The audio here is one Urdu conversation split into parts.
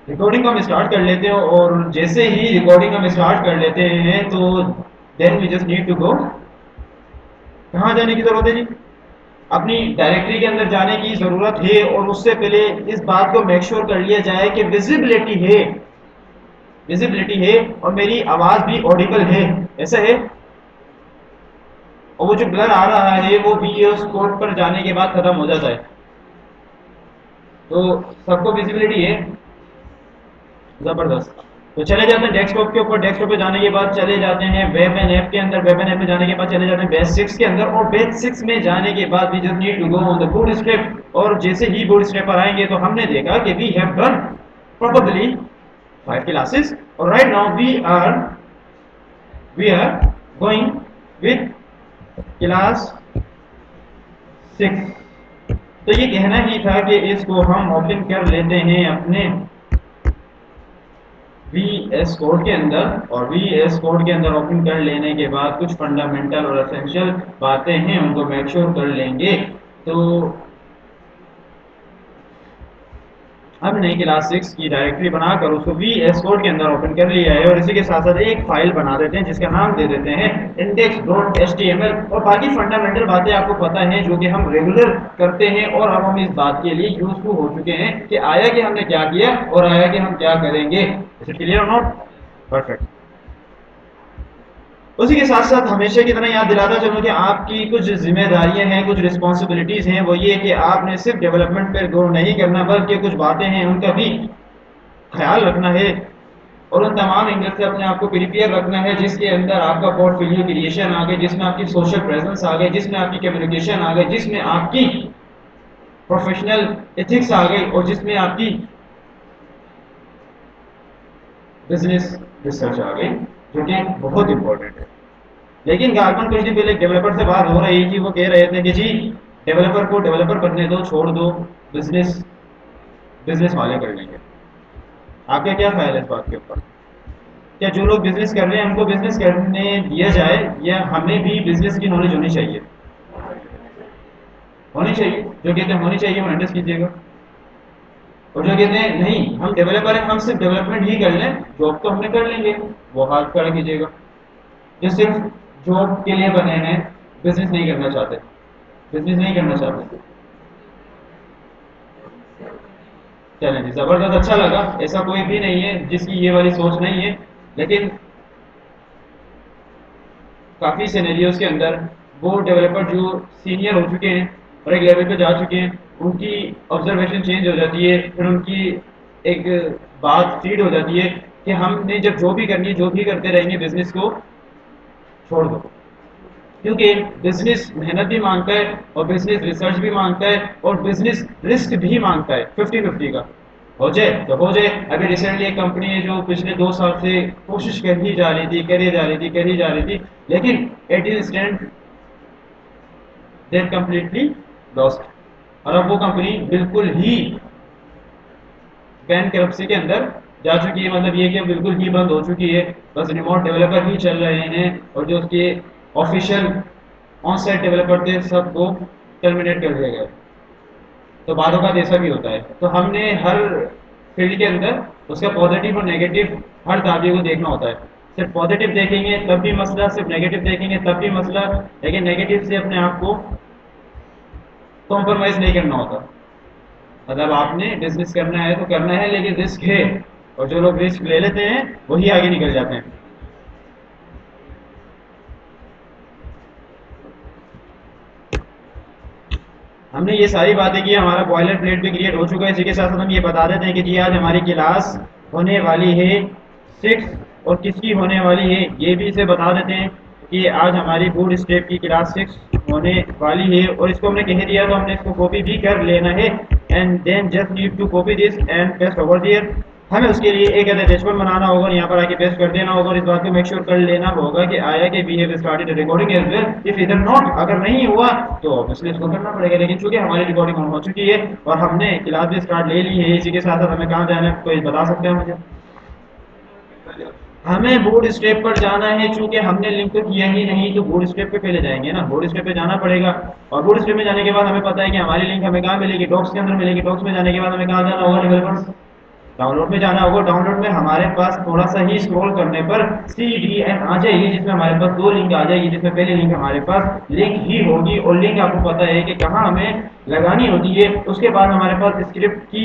ریکارڈنگ ہم اسٹارٹ کر لیتے ہیں اور جیسے ہی ریکارڈنگ ہم اسٹارٹ کر لیتے ہیں تو دین وی جسٹ نیڈ ٹو گو. کہاں جانے کی ضرورت ہے جی؟ اپنی ڈائریکٹری کے اندر جانے کی ضرورت ہے اور اس سے پہلے اس بات کو میک شور کر لیا جائے کہ ویزیبلٹی ہے، ویزیبلٹی ہے اور میری آواز بھی آڈیبل ہے. ایسا ہے؟ اور وہ جو بلر آ رہا ہے وہ وی ایس کوڈ پر جانے کے بعد ختم ہو جاتا ہے. تو سب کو ویزیبلٹی ہے؟ زبردست. تو چلے جاتے ہیں ڈیسک ٹاپ کے اوپر. ڈیسک ٹاپ پہ جانے کے بعد چلے جاتے ہیں ویب اینڈ ایپ کے اندر. ویب اینڈ ایپ میں جانے کے بعد چلے جاتے ہیں بیس 6 کے اندر. اور بیس 6 میں جانے کے بعد we just need to go on the bootstrap. اور جیسے ہی بوٹ اسٹریپ پر آئیں گے تو ہم نے دیکھا کہ we have done probably 5 classes. اور right now we are going with class 6. تو یہ کہنا ہی تھا کہ اس کو ہم اوپن کر لیتے ہیں اپنے وی ایس کوڈ کے اندر. اور وی ایس کوڈ کے اندر اوپن کر لینے کے بعد کچھ فنڈامنٹل اور اسینشیل باتیں ہیں ان کو میک شور کر لیں گے. تو ہم نے کلاس 6 کی ڈائریکٹری بنا کر اس کو وی ایس کوڈ کے اندر اوپن کر لیا ہے اور اسی کے ساتھ ساتھ ایک فائل بنا دیتے ہیں جس کا نام دے دیتے ہیں index.html. اور باقی فنڈامنٹل باتیں آپ کو پتہ ہیں جو کہ ہم ریگولر کرتے ہیں اور اب ہم اس بات کے لیے یوز ٹو ہو چکے ہیں کہ آیا کہ ہم نے کیا کیا اور آیا کہ ہم کیا کریں گے. کلیئر اور نوٹ؟ پرفیکٹ. اسی کے ساتھ ساتھ ہمیشہ کی طرح یاد دلاتا چلوں کہ آپ کی کچھ ذمہ داریاں ہیں، کچھ رسپانسبلٹیز ہیں. وہ یہ کہ آپ نے صرف ڈیولپمنٹ پہ غور نہیں کرنا بلکہ کچھ باتیں ہیں ان کا بھی خیال رکھنا ہے اور ان تمام اینگل سے اپنے آپ کو پریپیئر رکھنا ہے جس کے اندر آپ کا پورٹ فولیو کریشن آ گئے، جس میں آپ کی سوشل پریزنس آ گئے، جس میں آپ کی کمیونیکیشن آ گئے، جس میں آپ کی پروفیشنل ایتھکس آ گئی اور جس میں آپ کی بزنس ریسرچ آ گئی جو کہ بہت امپورٹنٹ ہے. لیکن کاربن کچھ دن پہلے ایک ڈیولپر سے بات ہو رہی تھی. وہ کہہ رہے تھے کہ جی ڈیولپر کو ڈیولپر کرنے دو، چھوڑ دو، بزنس والے کر لیں گے. آپ کا کیا خیال ہے اس بات کے اوپر؟ کیا جو لوگ بزنس کر رہے ہیں ہم کو بزنس کرنے دیا جائے یا ہمیں بھی بزنس کی نالج ہونی چاہیے؟ ہونی چاہیے. جو کہتے ہیں ہونی چاہیے وہ انڈرسٹ کیجیے گا. اور جو کہتے ہیں نہیں ہم ڈیولپر ہیں ہم صرف ڈیولپمنٹ ہی کر لیں، جاب تو ہم نے کر لیں گے، وہ ہاتھ کھڑا کیجیے گا. جو صرف جاب کے لیے بنے ہیں، بزنس نہیں کرنا چاہتے، بزنس نہیں کرنا چاہتے. چلیں جی زبردست، اچھا لگا. ایسا کوئی بھی نہیں ہے جس کی یہ والی سوچ نہیں ہے، لیکن کافی سینیریوز کے اندر وہ ڈیولپر جو سینئر ہو چکے ہیں اور ایک لیول پہ جا چکے ہیں ان کی آبزرویشن چینج ہو جاتی ہے. پھر ان کی ایک بات فیڈ ہو جاتی ہے کہ ہم نے جب جو بھی کرنی ہے جو بھی کرتے رہیں گے بزنس کو چھوڑ دو. کیونکہ بزنس محنت بھی مانگتا ہے اور بزنس ریسرچ بھی مانگتا ہے اور بزنس رسک بھی مانگتا ہے. 50-50 کا ہو جائے تو ہو جائے. ابھی ریسنٹلی ایک کمپنی ہے جو پچھلے 2 سال سے کوشش کر ہی جا رہی تھی لیکن at is stand that completely lost. اور اب وہ کمپنی بالکل ہی بینک کرپسی کے اندر جا چکی ہے. مطلب یہ کہ بالکل ہی بند ہو چکی ہے. بس ریموٹ ڈیولپر ہی چل رہے ہیں اور جو اس کے آفیشیل آن سائٹ ڈیولپر تھے سب کو ٹرمینیٹ کر دیا گیا. تو بعد اوقات ایسا بھی ہوتا ہے. تو ہم نے ہر فیلڈ کے اندر اس کا پازیٹیو اور نیگیٹو ہر دعوے کو دیکھنا ہوتا ہے. صرف پازیٹیو دیکھیں گے تب بھی مسئلہ، صرف نیگیٹو دیکھیں گے تب بھی مسئلہ. لیکن نیگیٹو سے اپنے آپ کو کمپرومائز نہیں کرنا ہوتا. مطلب آپ نے بزنس کرنا ہے تو کرنا ہے لیکن رسک ہے اور جو لوگ رسک لے لیتے ہیں وہی آگے نکل جاتے ہیں. ہم نے یہ ساری باتیں کی، ہمارا بوائلر پلیٹ بھی کریٹ ہو چکا ہے. اسی کے ساتھ ہم یہ بتا دیتے ہیں کہ جی آج ہماری کلاس ہونے والی ہے 6 اور کس کی ہونے والی ہے یہ بھی اسے بتا دیتے ہیں کہ آج ہماری بوٹ اسٹریپ کی کلاس 6 ہونے والی ہے. اور اس کو ہم نے کہہ دیا تو ہم نے اس کو کاپی بھی کر لینا ہے. And then just need to copy this and paste over there. ہمیں اس کے لیے ایک اٹیچمنٹ بنانا ہوگا اور یہاں پر آ کے پیسٹ کر دینا ہوگا اور اس بات کو میک شور کر لینا ہوگا کہ آیا کہ we have started recording as well. اف ادھر نوٹ اگر نہیں ہوا تو obviously اس کو کرنا پڑے گا. لیکن چونکہ ہماری ریکارڈنگ ہو چکی ہے اور ہم نے کلاس بھی اسٹارٹ لے لی ہے، اسی کے ساتھ ساتھ ہمیں کہاں جانا ہے کوئی بتا سکتے ہیں مجھے؟ ہمیں بورڈ اسٹیپ پر جانا ہے. چونکہ ہم نے لنک تو کیا ہی نہیں تو بورڈ اسٹیپ پہ پہلے جائیں گے نا. بورڈ اسٹیپ پہ جانا پڑے گا اور بورڈ اسٹیپ میں جانے کے بعد ہمیں پتا ہے کہ ہماری لنک ہمیں کہاں ملے گی؟ ڈاکس کے اندر ملے گی. ڈاکس میں جانے کے بعد ہمیں کہاں جانا ہوگا؟ ڈیولپرز ڈاؤن لوڈ میں جانا ہوگا. ڈاؤن لوڈ میں ہمارے پاس تھوڑا سا ہی اسکرول کرنے پر CDN آ جائے گی, جس میں ہمارے پاس 2 لنک آ جائے گی, جس میں پہلی لنک ہمارے پاس لنک ہی ہوگی, اور لنک آپ کو پتا ہے کہ کہاں ہمیں لگانی ہوتی ہے. اس کے بعد ہمارے پاس اسکرپٹ کی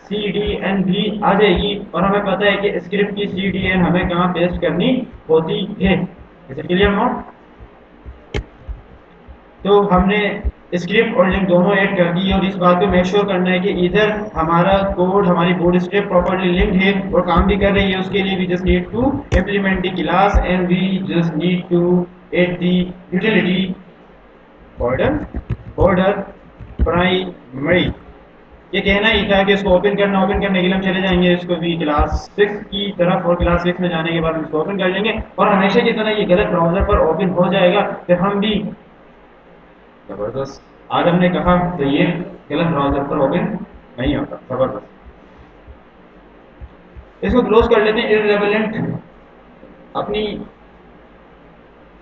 CDN بھی آ جائے گی, اور ہمیں پتا ہے کہ اسکرپٹ کی CDN ہمیں کہاں پیسٹ کرنی ہوتی ہے. اس کے لیے ہم تو ہم نے اسکرپٹ اور لنک دونوں ایڈ کر دی, اور اس بات کو میک شور کرنا ہے کہ ادھر ہمارا کوڈ ہماری بوٹ اسٹریپ پراپرلی لنکڈ ہے اور کام بھی کر رہی ہے. اس کے لیے we just need to implement the class and we just need to add the utility border primary. یہ کہنا ہی تھا کہ اس کو اوپن کرنے کے لیے ہم چلے جائیں گے اس کو بھی کلاس 6 کی طرف, اور کلاس 6 میں جانے کے بعد ہم اس کو اوپن کر لیں گے, اور ہمیشہ کی طرح یہ غلط براؤزر پر اوپن ہو جائے گا. پھر ہم بھی زبردست, آج ہم نے کہا تو یہ غلط براؤزر پر اوپن نہیں ہوتا. زبردست. اس کو کلوز کر لیتے ہیں irrelevant اپنی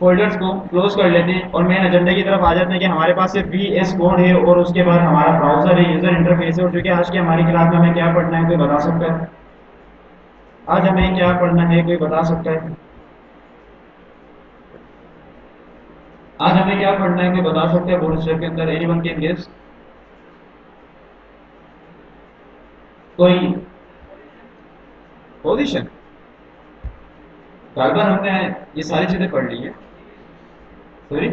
فولڈرز کو کلوز کر لیتے ہیں, اور مین ایجنڈے کی طرف آ جاتے ہیں کہ ہمارے پاس صرف VS کوڈ ہے, اور اس کے بعد ہمارا براؤزر ہے, یوزر انٹرفیس ہے. اور چونکہ آج کی ہماری کلاس میں ہمیں کیا پڑھنا ہے کوئی بتا سکتا ہے؟ آج ہمیں کیا پڑھنا ہے کوئی بتا سکتا ہے؟ آج ہمیں کیا پڑھنا ہے کوئی بتا سکتا ہے بورڈ اسٹریپ کے اندر؟ Any one can guess? کوئی پوزیشن؟ بار بار ہم نے یہ ساری چیزیں پڑھ لی ہیں. سوری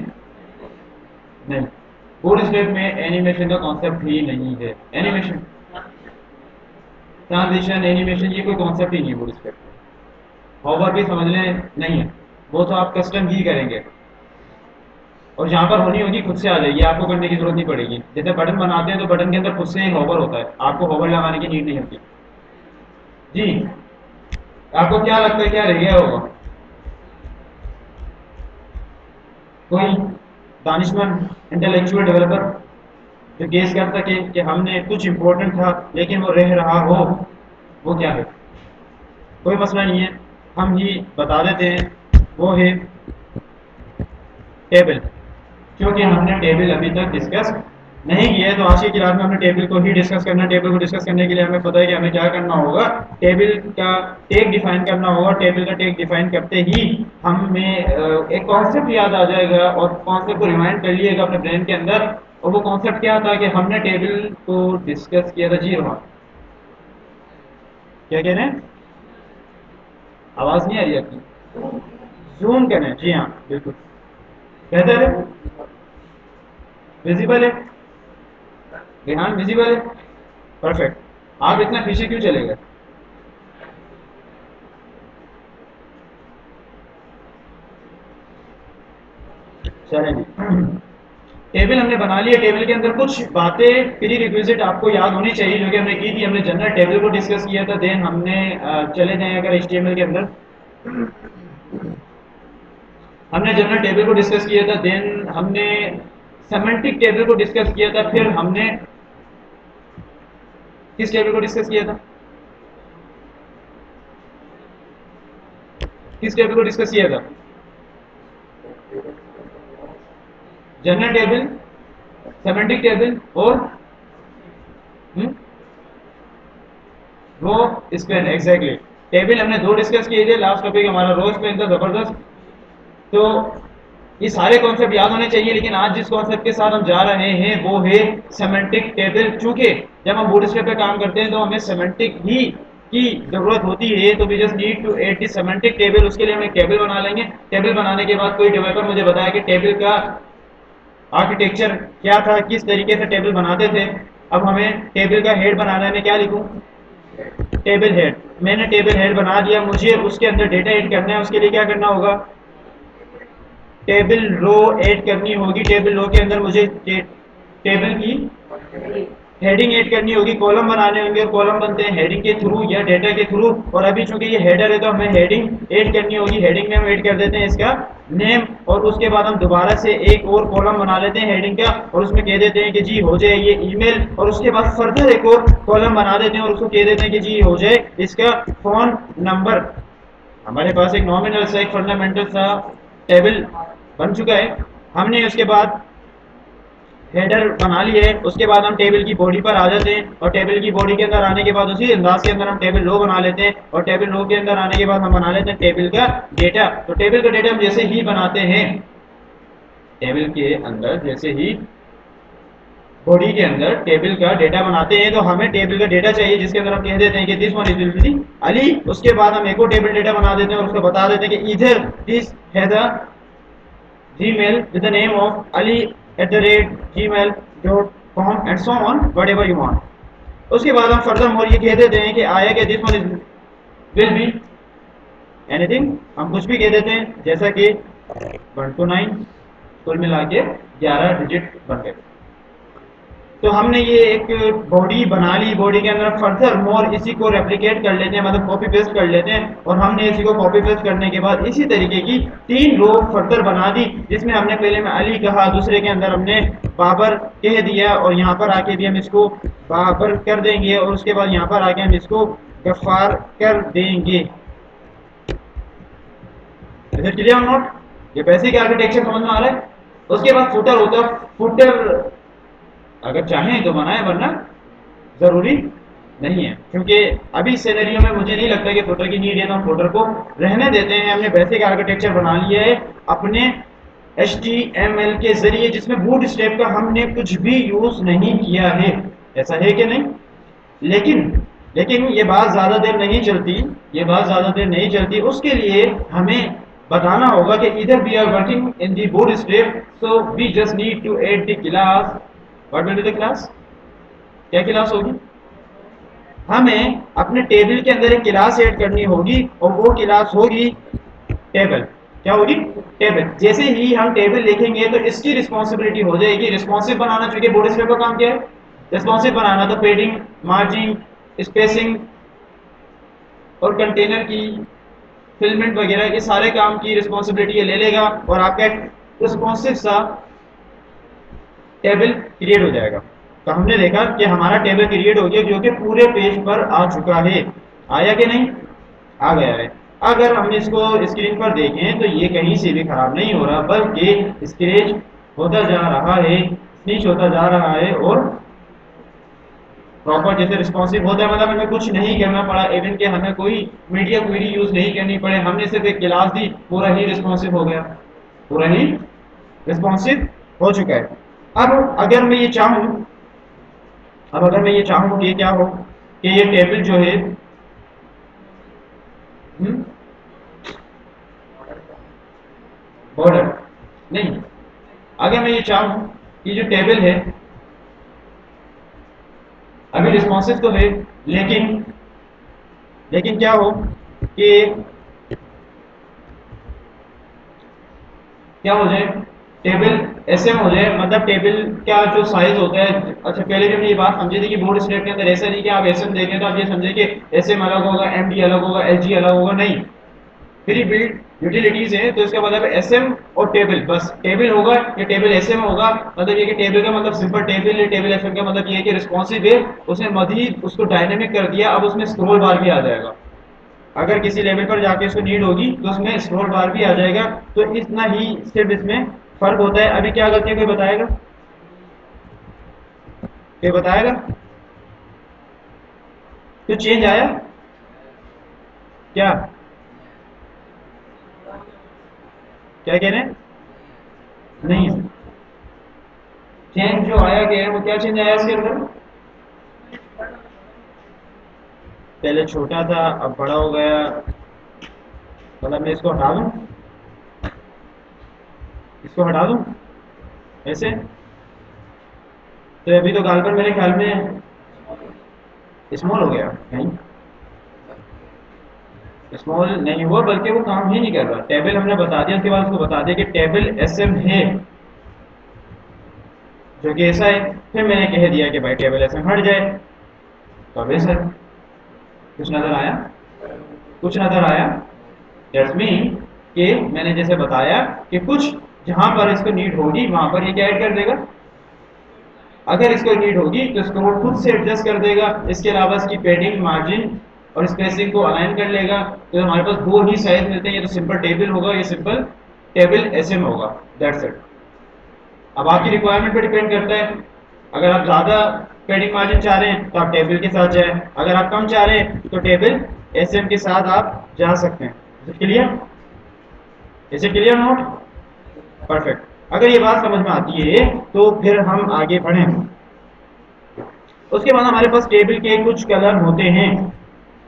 نہیں, بورڈ اسٹریپ میں اینیمیشن کا کانسیپٹ ہی نہیں ہے. اینیمیشن, ٹرانزیشن, اینیمیشن یہ کوئی کانسیپٹ ہی نہیں ہے بورڈ اسٹریپ میں. ہوور بھی سمجھ لیں نہیں ہے, وہ تو آپ کسٹم ہی کریں گے, اور جہاں پر ہونی ہوگی خود سے آ جائے گی, آپ کو کرنے کی ضرورت نہیں پڑے گی. جیسے بٹن بناتے ہیں تو بٹن کے اندر خود سے ہوور ہوتا ہے, آپ کو ہوور لگانے کی نیڈ نہیں ہوتی. جی آپ کو کیا لگتا ہے کیا رہ گیا ہوگا؟ کوئی دانشمند انٹلیکچوئل ڈیولپر جو گیس کر سکے کہ ہم نے کچھ امپورٹنٹ تھا لیکن وہ رہ رہا ہو, وہ کیا ہے؟ کوئی مسئلہ نہیں ہے, ہم ہی بتا دیتے ہیں. وہ ہے ٹیبل. کیونکہ ہم نے ٹیبل ابھی تک ڈسکس نہیں کیا ہے, تو آج کی کلاس میں ہم نے ٹیبل کو ہی ڈسکس کرنا ہے. ٹیبل کو ڈسکس کرنے کے لیے ہمیں پتہ ہے کہ ہمیں کیا کرنا ہوگا, ٹیبل کا ٹیگ ڈیفائن کرنا ہوگا. ٹیبل کا ٹیگ ڈیفائن کرتے ہی ہمیں ایک کانسیپٹ یاد آ جائے گا, اور کانسیپٹ کو ریمائنڈ کر لیے گا اپنے برین کے اندر. اور وہ کانسیپٹ کیا تھا کہ ہم نے ٹیبل کو ڈسکس کیا تھا. جی رومان کیا کہہ رہے ہیں؟ آواز نہیں آ رہی آپ کی؟ زوم کریں. جی ہاں بالکل بہتر ہے. ویزیبل ہے ریحان؟ ویزیبل ہے؟ پرفیکٹ. آپ اتنا پیچھے کیوں چلے گئے؟ چلیں جی, ٹیبل ہم نے بنا لیا. ٹیبل کے اندر کچھ باتیں پری ریکویزٹ آپ کو یاد ہونی چاہیے جو کہ ہم نے کی تھی. ہم نے جنرل ٹیبل کو ڈسکس کیا تھا. دین ہم نے چلے جائیں اگر HTML کے اندر, ہم نے جنرل ٹیبل کو ڈسکس کیا تھا. دین ہم نے سیمنٹک ٹیبل کو ڈسکس کیا تھا. پھر ہم نے کس ٹیبل کو ڈسکس کیا تھا؟ کس ٹیبل کو ڈسکس کیا تھا؟ جنرل ٹیبل, سیمنٹک ٹیبل, اور رو اسپین. ایگزیکٹلی. ٹیبل ہم نے 2 ڈسکس کیے تھے. لاسٹ ٹاپک ہمارا رو اسپین تھا. زبردست. تو یہ سارے کانسیپٹ یاد ہونے چاہیے, لیکن آج جس کانسیپٹ کے ساتھ ہم جا رہے ہیں وہ ہے سیمنٹک ٹیبل. چونکہ جب ہم بورڈ اسٹریپ پہ کام کرتے ہیں تو ہمیں سیمنٹک ہی کی ضرورت ہوتی ہے. تو وی just need to add the سیمنٹک table. اس کے لیے ہم ایک ٹیبل بنا لیں گے. ٹیبل بنانے کے بعد کوئی ڈیولپر مجھے بتایا کہ ٹیبل کا آرکیٹیکچر کیا تھا, کس طریقے سے ٹیبل بناتے تھے. اب ہمیں ٹیبل کا ہیڈ بنانا ہے. میں کیا لکھوں؟ Table head. میں نے ٹیبل ہیڈ بنا دیا. مجھے اس کے اندر ڈیٹا ایڈ کرنا ہے. اس کے لیے کیا کرنا ہوگا؟ ٹیبل رو ایڈ کرنی ہوگی. ٹیبل رو کے اندر مجھے ٹیبل کی ہیڈنگ ایڈ کرنی ہوگی. کالم بنانے ہوں گے, اور کالم بنتے ہیں ہیڈنگ کے تھرو یا ڈیٹا کے تھرو. اور ابھی چونکہ یہ ہیڈر ہے تو ہمیں ہیڈنگ ایڈ کرنی ہوگی. ہیڈنگ میں ہم ایڈ کر دیتے ہیں اس کا نیم, اور اس کے بعد ہم دوبارہ سے ایک اور کالم بنا لیتے ہیں ہیڈنگ کا, اور اس میں کہہ دیتے ہیں کہ جی ہو جائے یہ ای میل. اور اس کے بعد فردر ایک اور کالم بنا دیتے ہیں اور اس کو کہہ دیتے ہیں کہ جی ہو جائے اس کا فون نمبر. ہمارے پاس ایک نامنل سا, ایک فنڈامنٹل سا ٹیبل بن چکا ہے. ہم نے اس کے بعد ہیڈر بنا لیے، اس کے بعد ہم ٹیبل کی باڈی پر آ جاتے ہیں اور ٹیبل کی باڈی کے اندر آنے کے بعد اسی انداز کے اندر ہم ٹیبل رو بنا لیتے ہیں اور ٹیبل رو کے اندر آنے کے بعد ہم بنا لیتے ہیں ٹیبل کا ڈیٹا. تو ٹیبل کا ڈیٹا ہم جیسے ہی بناتے ہیں، ٹیبل کے اندر جیسے ہی باڈی کے اندر ٹیبل کا ڈیٹا بناتے ہیں تو ہمیں ٹیبل کا ڈیٹا چاہیے جس کے اندر ہم کہہ دیتے ہیں کہ دس ون از علی. اس کے بعد ہم ایک اور ٹیبل ڈیٹا بنا دیتے ہیں اور اس کو بتا دیتے ہیں کہ ادھر دس ہے دا Gmail with the name of ali@gmail.com and so on whatever you want. اس کے بعد ہم فردر مور یہ کہہ دیتے ہیں کہ آیا کہ this one is will be anything. ہم کچھ بھی کہہ دیتے ہیں جیسا کہ 1 to 9 کل ملا کے 11 ڈیجٹ بن گئے. تو ہم نے یہ ایک باڈی بنا لی، باڈی کے اندر فردر مور اسی کو ریپلیکیٹ کر لیتے ہیں، مطلب کاپی پیسٹ کر لیتے ہیں. اور ہم نے اسی کو کاپی پیسٹ کرنے کے بعد اسی طریقے کی 3 رو فردر بنا دی، جس میں ہم نے پہلے میں علی کہا، دوسرے کے اندر ہم نے بابر کہہ دیا اور یہاں پر آ کے بھی ہم اس کو بابر کر دیں گے اور اس کے بعد یہاں پر آ کے ہم اس کو غفار کر دیں گے. Clear note? یہ بیسک آرکیٹیکچر سمجھ میں آ رہا ہے. اس کے بعد فوٹر ہوتا ہے. فوٹر اگر چاہیں تو بنائیں ورنہ ضروری نہیں ہے، کیونکہ ابھی سینیریو میں مجھے نہیں لگتا کہ فوٹر کی نیڈ ہے تو ہم فوٹر کو رہنے دیتے ہیں. ہم نے بیسک آرکیٹیکچر بنا لیا ہے اپنے HTML کے ذریعے جس میں بوٹ اسٹریپ کا ہم نے کچھ بھی یوز نہیں کیا ہے. ایسا ہے کہ نہیں؟ لیکن یہ بات زیادہ دیر نہیں چلتی، یہ بات زیادہ دیر نہیں چلتی. اس کے لیے ہمیں بتانا ہوگا کہ ادھر we are working in the bootstrap, so we just need to add the class. What will be the class? کیا کلاس ہوگی؟ ہمیں اپنے ٹیبل کے اندر ایک کلاس ایڈ کرنی ہوگی اور وہ کلاس ہوگی ٹیبل. کیا ہوگی؟ ٹیبل. جیسے ہی ہم ٹیبل لکھیں گے تو اس کی رسپانسبلٹی ہو جائے گی ریسپانسو بنانا، چونکہ بوٹسٹریپ کا کام کیا ہے؟ ریسپانسو بنانا. تو پیڈنگ، مارجن، اسپیسنگ اور کنٹینر کی فلمنٹ وغیرہ یہ سارے کام کی رسپانسبلٹی یہ لے لے گا اور آپ کا ایک رسپانسو سا ٹیبل کریٹ ہو جائے گا. تو ہم نے دیکھا کہ ہمارا ٹیبل کریٹ ہو گیا جو کہ پورے پیج پر آ چکا ہے. آیا کہ نہیں؟ آ گیا ہے. اگر ہم اس کو اسکرین پر دیکھیں تو یہ کہیں سے بھی خراب نہیں ہو رہا بلکہ اسکریچ ہوتا جا رہا ہے، اسنیچ ہوتا جا رہا ہے اور پراپر جیسے رسپانسو ہوتا ہے. مطلب ہمیں کچھ نہیں کرنا پڑا، ایون کہ ہمیں کوئی میڈیا کوئری یوز نہیں کرنی پڑے. ہم نے صرف ایک کلاس دی، پورا ہی رسپانسو ہو گیا، پورا ہی رسپانسو ہو چکا ہے. اب اگر میں یہ چاہوں کہ کیا ہو کہ یہ ٹیبل جو ہے بارڈر نہیں، اگر میں یہ چاہوں کہ جو ٹیبل ہے ابھی رسپانسو تو ہے لیکن کیا ہو کہ کیا ہو جائے ٹیبل ایس ایم ہو جائے. مطلب ٹیبل کا جو سائز ہوتا ہے، اچھا پہلے بھی ہم نے یہ بات سمجھی تھی کہ بورڈ اسٹریپ کے اندر ایسا نہیں کہ آپ ایس ایم دیکھیں تو آپ یہ سمجھیں کہ ایس ایم الگ ہوگا، ایم ڈی الگ ہوگا، ایل جی الگ ہوگا. نہیں، پری بلڈ یوٹیلیٹیز ہیں تو اس کا مطلب ایس ایم اور ٹیبل، بس ٹیبل ہوگا یا ٹیبل ایس ایم ہوگا. مطلب یہ کہ ٹیبل کا مطلب سمپل ٹیبل ہے، ٹیبل ایس ایم کا مطلب یہ ہے کہ رسپانسو ہے. اس نے مزید اس کو ڈائنامک کر دیا، اب اس میں اسکرول بار بھی آ جائے گا. اگر کسی لیول پر جا کے اس کو نیڈ ہوگی تو اس میں اسکرول بار بھی آ جائے گا. تو اتنا ہی صرف اس میں فرق ہوتا ہے. ابھی کیا غلطی ہے کوئی بتائے گا؟ کوئی بتائے گا تو چینج آیا کیا؟ کیا کہہ رہے ہیں؟ نہیں، چینج جو آیا گیا ہے وہ کیا چینج آیا اس کے اندر؟ پہلے چھوٹا تھا اب بڑا ہو گیا. مطلب میں اس کو ہٹا دوں، اس کو ہٹا دوں ایسے تو ابھی تو گال پر میرے خیال میں اسمال ہو گیا. نہیں، اسمال نہیں ہوا بلکہ وہ کام ہی نہیں کر رہا. ٹیبل ہم نے بتا دیا، اس کے بعد اس کو بتا دیا کہ ٹیبل ایس ایم ہے جو کہ ایسا ہے. پھر میں نے کہہ دیا کہ بھائی ٹیبل ایس ایم ہٹ جائے تو اب ایسا کچھ نظر آیا؟ کچھ نظر آیا؟ دیٹس مین کہ میں نے جیسے بتایا کہ کچھ جہاں پر اس کو نیڈ ہوگی وہاں پر یہ کیا ایڈ کر دے گا. اگر اس کو نیڈ ہوگی تو اس کو وہ خود سے ایڈجسٹ کر دے گا. اس کے علاوہ اس کی پیڈنگ، مارجن اور اسپیسنگ کو الائن کر لے گا. تو ہمارے پاس دو ہی سائز ملتے ہیں، یہ تو سمپل ٹیبل ہوگا، یہ سمپل ٹیبل ایس ایم ہوگا. That's it. اب آپ کی ریکوائرمنٹ پہ ڈیپینڈ کرتا ہے. اگر آپ زیادہ پیڈنگ مارجن چاہ رہے ہیں تو آپ ٹیبل کے ساتھ جائیں, اگر آپ کم چاہ رہے ہیں تو ٹیبل ایس ایم کے ساتھ آپ جا سکتے ہیں. کلیئر؟ اسے کلیئر نوٹ؟ پرفیکٹ. اگر یہ بات سمجھ میں آتی ہے تو پھر ہم آگے بڑھیں. اس کے بعد ہمارے پاس ٹیبل کے کچھ کلر ہوتے ہیں.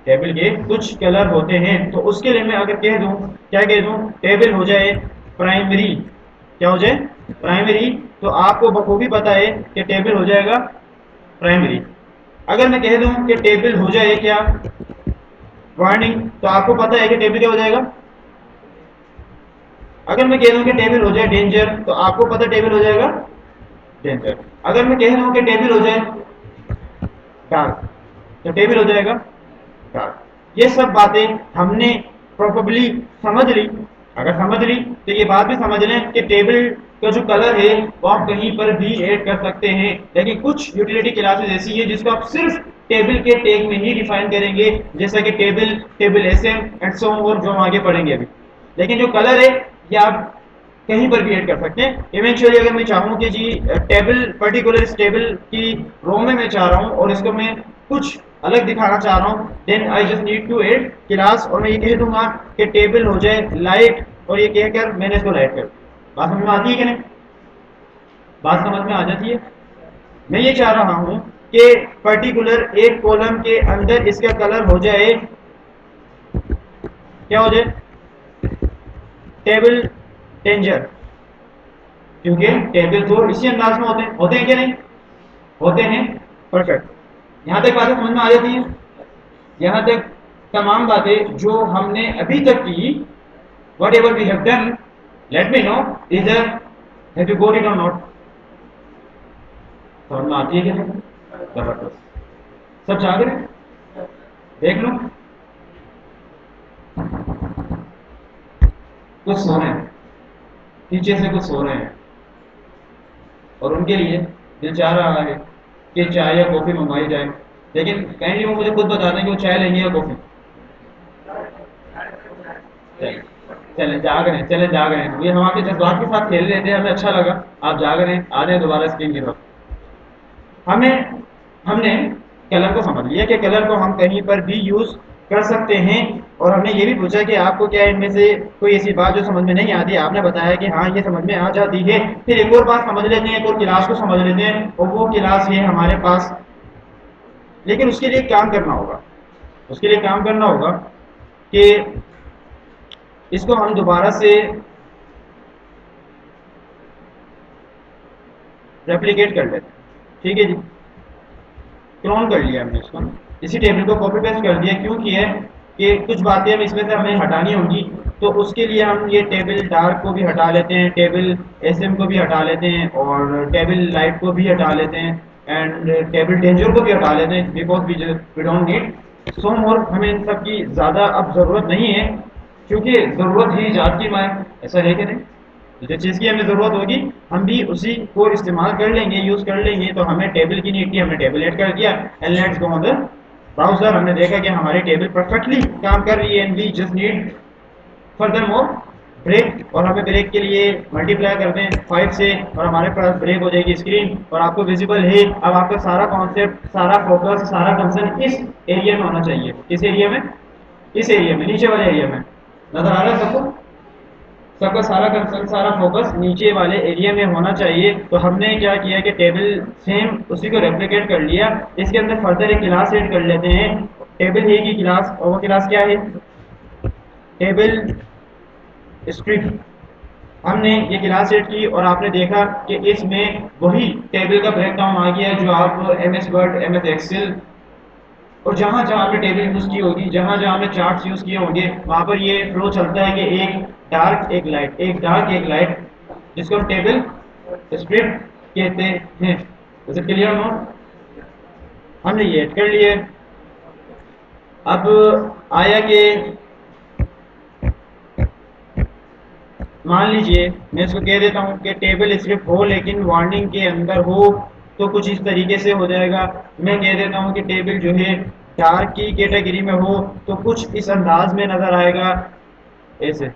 ٹیبل کے کچھ کلر ہوتے ہیں تو اس کے لیے میں اگر کہہ دوں, کیا کہہ دوں, ٹیبل ہو جائے پرائمری. کیا ہو جائے؟ پرائمری. تو آپ کو بخوبی پتا ہے کہ ٹیبل ہو جائے گا پرائمری. اگر میں کہہ دوں کہ ٹیبل ہو جائے کیا وارننگ, تو آپ کو پتا ہے کہ ٹیبل کیا ہو جائے گا. اگر میں کہہ دوں کہ ٹیبل ہو جائے ڈینجر, تو آپ کو پتا ٹیبل ہو جائے گا ڈینجر. اگر میں کہہ دوں کہ ٹیبل ہو جائے ڈارک, تو ٹیبل ہو جائے گا ڈارک. یہ سب باتیں ہم نے پروبیبلی سمجھ لی. اگر سمجھ لی تو یہ بات بھی سمجھ لیں کہ ٹیبل کا جو کلر ہے وہ آپ کہیں پر بھی ایڈ کر سکتے ہیں, لیکن کچھ یوٹیلیٹی کلاسز ایسی ہیں جس کو آپ صرف ٹیبل کے ٹیگ میں ہی ڈیفائن کریں گے, جیسا کہ table S M and so اور جو ہم آگے پڑھیں گے ابھی. لیکن جو کلر ہے یہ آپ کہیں پر بھی ایڈ کر سکتے ہیں. ایونچولی اگر میں چاہوں کہ جی ٹیبل پرٹیکولر اس ٹیبل کی رو میں چاہ رہا ہوں اور اس کو میں کچھ الگ دکھانا چاہ رہا ہوں, دین I just need to add class, اور میں یہ کہہ دوں گا کہ ٹیبل ہو جائے لائٹ, اور یہ کہہ کر میں نے اس کو لائٹ کر. بات سمجھ میں آتی ہے کہ نہیں؟ بات سمجھ میں آ جاتی ہے. میں یہ چاہ رہا ہوں کہ پرٹیکولر ایک کولم کے اندر اس کا کلر ہو جائے, کیا ہو جائے, ٹیبل ڈینجر. کیونکہ ٹیبل تو اسی انداز میں ہوتے ہیں کہ نہیں ہوتے ہیں. پرفیکٹ. یہاں تک باتیں سمجھ میں آ جاتی ہیں. یہاں تک تمام باتیں جو ہم نے ابھی تک کی, what ever we have done, let me نو ادھر ہیو یو گوٹ اٹ اور ناٹ. سمجھ میں آتی ہے کہ نہیں؟ زبردست. سب جاگ رہے؟ دیکھ لو کچھ سو رہے ہیں پیچھے سے, کچھ سو رہے ہیں, اور ان کے لیے دل چاہ رہا ہے کہ چائے یا کافی منگوائی جائے, لیکن کائنڈلی وہ مجھے خود بتا دیں کہ وہ چائے لیں گے یا کافی. چلیں جاگ رہے ہیں, چلیں جاگ رہے ہیں. یہ ہم آپ کے جذبات کے ساتھ کھیل رہے تھے, ہمیں اچھا لگا. آپ جاگ رہے ہیں, آ جائیں دوبارہ اسکرین کی طرف. ہم نے کلر کو سمجھ لیا کہ کلر کو ہم کہیں پر بھی یوز کر سکتے ہیں, اور ہم نے یہ بھی پوچھا کہ آپ کو کیا ان میں سے کوئی ایسی بات جو سمجھ میں نہیں آتی, آپ نے بتایا کہ ہاں یہ سمجھ میں آ جاتی ہے. پھر ایک اور بات سمجھ لیتے ہیں, ایک اور کلاس کو سمجھ لیتے ہیں, اور وہ کلاس ہے ہمارے پاس. لیکن اس کے لیے کام کرنا ہوگا, اس کے لیے کام کرنا ہوگا کہ اس کو ہم دوبارہ سے ریپلیکیٹ کر لیتے ہیں. ٹھیک ہے جی, کلون کر لیا ہم نے اس کو, اسی ٹیبل کو کاپی پیسٹ کر دیا. کیوں کیا ہے کہ کچھ باتیں ہم اس میں سے ہمیں ہٹانی ہوں گی, تو اس کے لیے ہم یہ ٹیبل ڈارک کو بھی ہٹا لیتے ہیں, ٹیبل ایس ایم کو بھی ہٹا لیتے ہیں, اور ٹیبل لائٹ کو بھی ہٹا لیتے ہیں, اینڈ ٹیبل ڈینجر کو بھی ہٹا لیتے ہیں, because we don't need so مور. ہمیں ان سب کی زیادہ اب ضرورت نہیں ہے, کیونکہ ضرورت ہی ایجاد کی ماں ہے. ایسا ہے کہ نہیں؟ جس چیز کی ہمیں ضرورت ہوگی ہم بھی اسی کو استعمال کر لیں گے, یوز کر لیں گے. تو ہمیں ٹیبل کی نیڈ تھی, ہم نے ٹیبل ایڈ کر دیا. And let's go on the browser. ہم نے دیکھا کہ ہماری ٹیبل پرفیکٹلی کام کر رہی ہے, and we just need further more break, اور ہمیں بریک کے لیے ملٹی پلائی کر دیں 5 سے, اور ہمارے پاس بریک ہو جائے گی اسکرین, اور آپ کو ویزیبل ہے. اب آپ کا سارا کانسیپٹ, سارا فوکس, سارا کنسرن اس ایریا میں ہونا چاہیے. کس ایریا میں؟ اس ایریا میں, نیچے والے ایریا میں. نظر آ رہا ہے سب کو؟ سب کا سارا کنسرن, سارا فوکس نیچے والے ایریا میں ہونا چاہیے. تو ہم نے کیا کیا کہ ٹیبل سیم اسی کو ریپلیکیٹ کر لیا. اس کے اندر فردر ایک کلاس ایڈ کر لیتے ہیں, ٹیبل ہے کی کلاس, اور وہ کلاس کیا ہے؟ Table script. ہم نے یہ کلاس ایڈ کی, اور آپ نے دیکھا کہ اس میں وہی ٹیبل کا بریک ڈاؤن آ گیا جو آپ M S word, M S Excel, اور جہاں جہاں آپ نے ٹیبل یوز کی ہوگی, جہاں جہاں آپ نے چارٹس یوز کیے ہوں گے, وہاں پر یہ فلو چلتا ہے کہ ایک ڈارک ایک لائٹ, ایک ڈارک ایک لائٹ, جس کو ہم ٹیبل اسکرپٹ کہتے ہیں. از اٹ کلیئر نو؟ ہم نے یہ ایڈ کر لیے. اب آیا کہ مان لیجئے میں اس کو کہہ دیتا ہوں کہ ٹیبل اسکرپٹ ہو لیکن وارننگ کے اندر ہو, تو کچھ اس طریقے سے ہو جائے گا. میں کہہ دیتا ہوں کہ ٹیبل جو ہے ڈارک کی کیٹیگری میں ہو, تو کچھ اس انداز میں نظر آئے گا ایسے.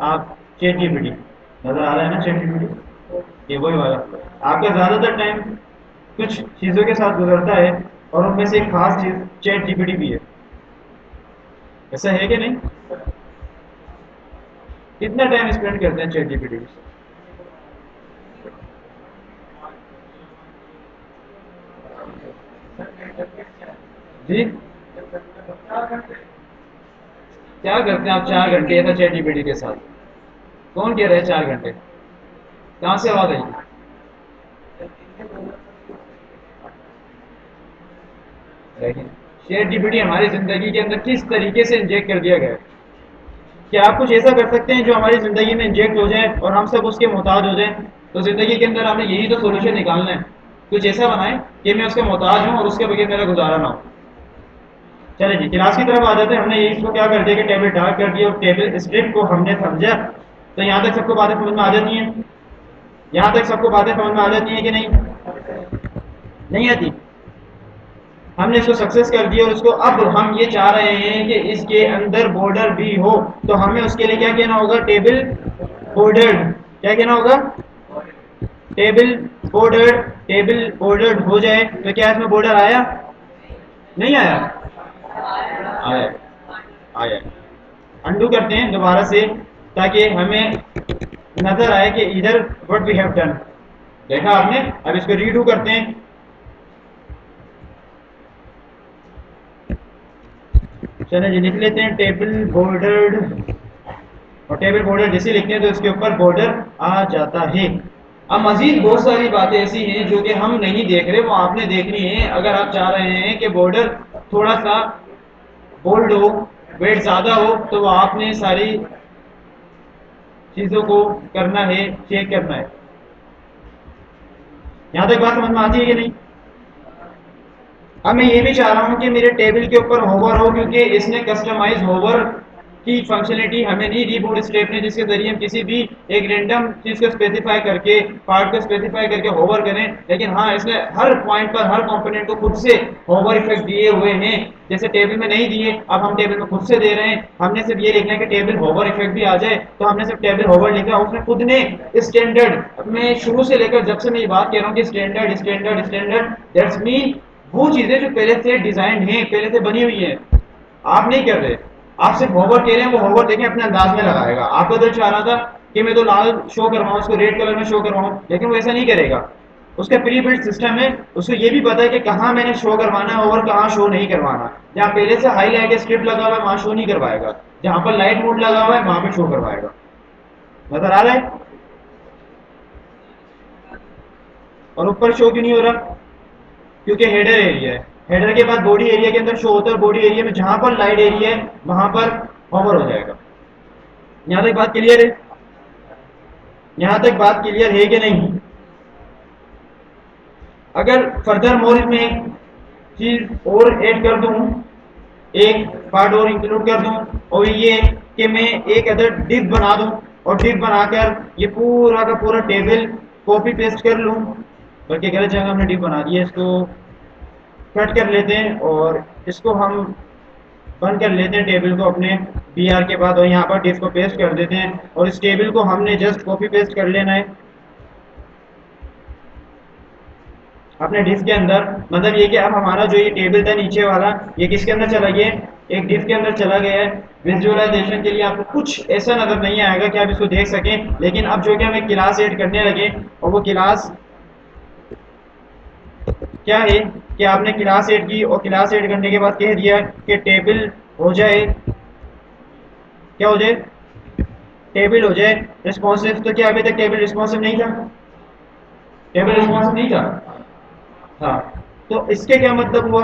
آپ چیٹ جی پی ٹی نظر آ رہا ہے نا, چیٹ جی پی ٹی یہ وہی والا فلو ہے. آپ کا زیادہ تر ٹائم کچھ چیزوں کے ساتھ گزرتا ہے اور ان میں سے ایک خاص چیز چیٹ جی پی ٹی بھی ہے. ایسا ہے کہ نہیں؟ کتنا ٹائم اسپینڈ کرتے ہیں چیٹ جی پی ٹی سے؟ جی کیا کرتے ہیں آپ 4 گھنٹے ایسا چیٹ جی پی ٹی کے ساتھ؟ کون کہہ رہے ہیں 4 گھنٹے؟ کہاں سے آواز آئی؟ لیکن چیٹ جی پی ٹی ہماری زندگی کے اندر کس طریقے سے انجیکٹ کر دیا گیا ہے؟ کیا آپ کچھ ایسا کر سکتے ہیں جو ہماری زندگی میں انجیکٹ ہو جائے اور ہم سب اس کے محتاج ہو جائیں؟ تو زندگی کے اندر ہم نے یہی تو سولوشن نکالنا ہے. کچھ ایسا بنائیں کہ میں اس کے محتاج ہوں اور اس کے بغیر میرا گزارا نہ ہو. چلے جی کلاس کی طرف آ جاتے ہیں. ہم نے اس کو کیا کر دیا کہ ٹیبل ڈارک کر دیا اور ٹیبل اسکرپٹ کو ہم نے سمجھا. تو یہاں تک سب کو باتیں سمجھ میں آ جاتی ہیں؟ یہاں تک سب کو باتیں سمجھ میں آ جاتی ہیں کہ نہیں؟ نہیں آتی. ہم نے اس کو سکسیس کر دیا اور اس کو اب ہم یہ چاہ رہے ہیں کہ اس کے اندر بارڈر بھی ہو. تو ہمیں اس کے لیے کیا کہنا ہوگا؟ Table bothered. کیا کہنا ہوگا؟ Table bothered. ٹیبل بارڈرڈ ہو جائے تو کیا اس میں بارڈر آیا؟ نہیں آیا؟ آیا. آیا. انڈو کرتے ہیں دوبارہ سے تاکہ ہمیں نظر آئے کہ ادھر وٹ وی ہیو ڈن. دیکھا آپ نے؟ اب اس کو ریڈو کرتے ہیں. چلیں جی لکھ لیتے ہیں ٹیبل بارڈرڈ. اور ٹیبل بارڈر جیسے لکھتے ہیں تو اس کے اوپر بارڈر آ جاتا ہے. اب مزید بہت ساری باتیں ایسی ہیں جو کہ ہم نہیں دیکھ رہے، وہ آپ نے دیکھنی ہے. اگر آپ چاہ رہے ہیں کہ بارڈر تھوڑا سا بولڈ ہو، ویٹ زیادہ ہو، تو وہ آپ نے ساری چیزوں کو کرنا ہے، چیک کرنا ہے. یہاں تک بات سمجھ میں آتی ہے کہ نہیں؟ اب میں یہ بھی چاہ رہا ہوں کہ میرے ٹیبل کے اوپر ہوور ہو، کیونکہ اس نے کسٹمائز ہوور کی فنکشنلٹی ہمیں نہیں دی بوٹ اسٹریپ نے، جس کے ذریعے ہم کسی بھی ایک رینڈم چیز کو اسپیسیفائی کر کے پارٹ کو اسپیسیفائی کر کے ہوور کریں. لیکن ہاں اس نے ہر پوائنٹ پر ہر کمپوننٹ کو خود سے ہوور ایفیکٹ دیے ہوئے ہیں. جیسے ٹیبل میں نہیں دیے، اب ہم ٹیبل میں خود سے دے رہے ہیں. ہم نے صرف یہ لکھنا ہے کہ ٹیبل ہوور ایفیکٹ بھی آ جائے، تو ہم نے صرف ٹیبل ہوور لکھا. اس نے خود نے اسٹینڈرڈ، میں شروع سے لے کر جب سے میں یہ بات کہہ رہا ہوں کہ اسٹینڈرڈ اسٹینڈرڈ اسٹینڈرڈ، دیٹس مین وہ چیزیں جو پہلے سے ڈیزائن ہیں، پہلے سے بنی ہوئی ہیں. آپ نہیں کر رہے، آپ صرف ہوور کہہ رہے ہیں. وہ ہوور دیکھیں اپنے انداز میں لگائے گا. آپ کا دل چاہ رہا تھا کہ میں تو لال شو کرواؤں، اس کو ریڈ کلر میں شو کرواؤں، لیکن وہ ایسا نہیں کرے گا. اس کا پری بلڈ سسٹم ہے. اس کو یہ بھی پتا ہے کہ کہاں میں نے شو کروانا ہے اور کہاں شو نہیں کروانا. جہاں پہلے سے ہائی لائٹ اسکرپٹ لگا ہوا ہے وہاں شو نہیں کروائے گا. جہاں پر لائٹ موڈ لگا ہوا ہے وہاں پہ شو کروائے گا. نظر آ رہا ہے؟ اور اوپر شو کیوں نہیں ہو رہا؟ کیونکہ ہیڈر ایریا ہے. ہیڈر کے بعد باڈی ایریا کے اندر شو ہوتا ہے. باڈی ایریا میں جہاں پر لائٹ ایریا ہے وہاں پر ہوور ہو جائے گا. یہاں تک بات کلیئر ہے؟ یہاں تک بات کلیئر ہے کہ نہیں؟ اگر فردر مور میں ایک چیز اور ایڈ کر دوں، ایک پارٹ اور انکلوڈ کر دوں، اور یہ کہ میں ایک ادر ڈپ بنا دوں اور ڈپ بنا کر یہ پورا کا پورا ٹیبل کاپی پیسٹ کر لوں. بلکہ غلط جگہ ہم نے ڈپ بنا دیا. اس کو کٹ کر لیتے ہیں اور اس کو ہم بند کر لیتے ہیں ٹیبل کو اپنے بی آر کے بعد، اور یہاں پر ڈپ کو پیسٹ کر دیتے ہیں. اور اس ٹیبل کو ہم نے جسٹ کاپی پیسٹ کر لینا ہے اپنے ڈسک کے اندر. مطلب یہ کہ اب ہمارا جو یہ ٹیبل تھا نیچے والا، یہ کس کے اندر چلا گیا ہے؟ ایک ڈسک کے اندر چلا گیا ہے. ویژوائلائزیشن کے لیے آپ کو کچھ ایسا نظر نہیں آئے گا کہ آپ اس کو دیکھ سکیں. لیکن اب جو کہ ہم ایک کلاس ایڈ کرنے لگے، اور وہ کلاس کیا ہے کہ آپ نے کلاس ایڈ کی اور کلاس ایڈ کرنے کے بعد کہہ دیا کہ ٹیبل ہو جائے، کیا ہو جائے؟ ٹیبل ہو جائے رسپانسو. تو کیا ابھی تک ٹیبل رسپانسو نہیں تھا؟ ٹیبل رسپانسو نہیں تھا. ہاں. تو اس کے کیا مطلب ہوا؟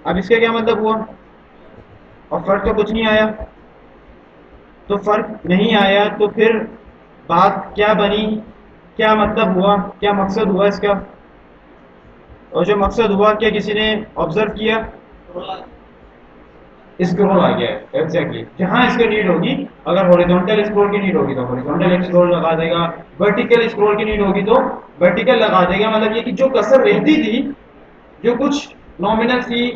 اب اس کا کیا مطلب ہوا؟ اور فرق تو کچھ نہیں آیا. تو فرق نہیں آیا تو پھر بات کیا بنی؟ کیا مطلب ہوا؟ کیا مقصد ہوا اس کا؟ اور جو مقصد ہوا کیا کسی نے آبزرو کیا؟ اسکرول آ گیا ہے. ایگزیکٹلی جہاں اس کی نیڈ ہوگی، اگر ہاریزونٹل اسکرول کی نیڈ ہوگی تو ہاریزونٹل اسکرول لگا دے گا، ورٹیکل اسکرول کی نیڈ ہوگی تو ورٹیکل لگا دے گا. مطلب یہ کہ جو کسر رہتی تھی، جو کچھ نامنل سی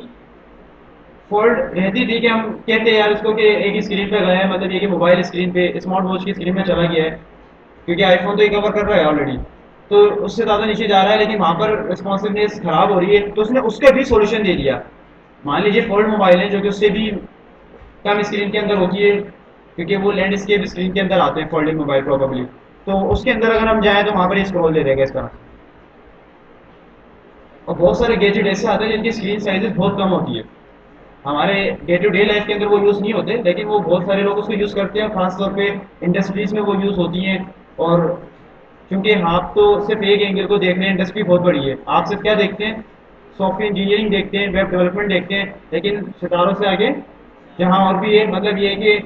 فولڈ رہتی تھی کہ ہم کہتے ہیں یار اس کو کہ ایک اسکرین پہ گیا ہے، مطلب یہ کہ موبائل اسکرین پہ اسمارٹ واچ کی اسکرین پہ چلا گیا ہے، کیونکہ آئی فون تو یہ کور کر رہا ہے آلریڈی، تو اس سے زیادہ نیچے جا رہا ہے لیکن وہاں پر ریسپانسونیس خراب ہو رہی ہے، تو اس نے اس کا بھی سولوشن دے دیا. مان لیجیے فولڈ موبائل ہے جو کہ اس سے بھی کم اسکرین کے اندر ہوتی ہے، کیونکہ وہ لینڈ اسکیپ اسکرین کے اندر آتے ہیں فولڈنگ موبائل پروبیبلی، تو اس کے اندر اگر ہم جائیں تو وہاں پر یہ اسکرول دے دے گا اس طرح. اور بہت سارے گیجٹ ایسے آتے ہیں جن کی اسکرین سائزز بہت کم ہوتی ہے، ہمارے ڈے ٹو ڈے لائف کے اندر وہ یوز نہیں ہوتے لیکن وہ بہت سارے لوگ اس کو یوز کرتے ہیں، خاص طور پہ انڈسٹریز میں وہ یوز ہوتی ہیں. اور کیونکہ آپ تو صرف ایک اینگل کو دیکھ رہے ہیں، انڈسٹری بہت بڑی ہے، آپ صرف کیا دیکھتے ہیں؟ سافٹ ویئر انجینئرنگ دیکھتے ہیں، ویب ڈیولپمنٹ دیکھتے ہیں، لیکن ستاروں سے آگے جہاں اور بھی ہے، مطلب یہ ہے کہ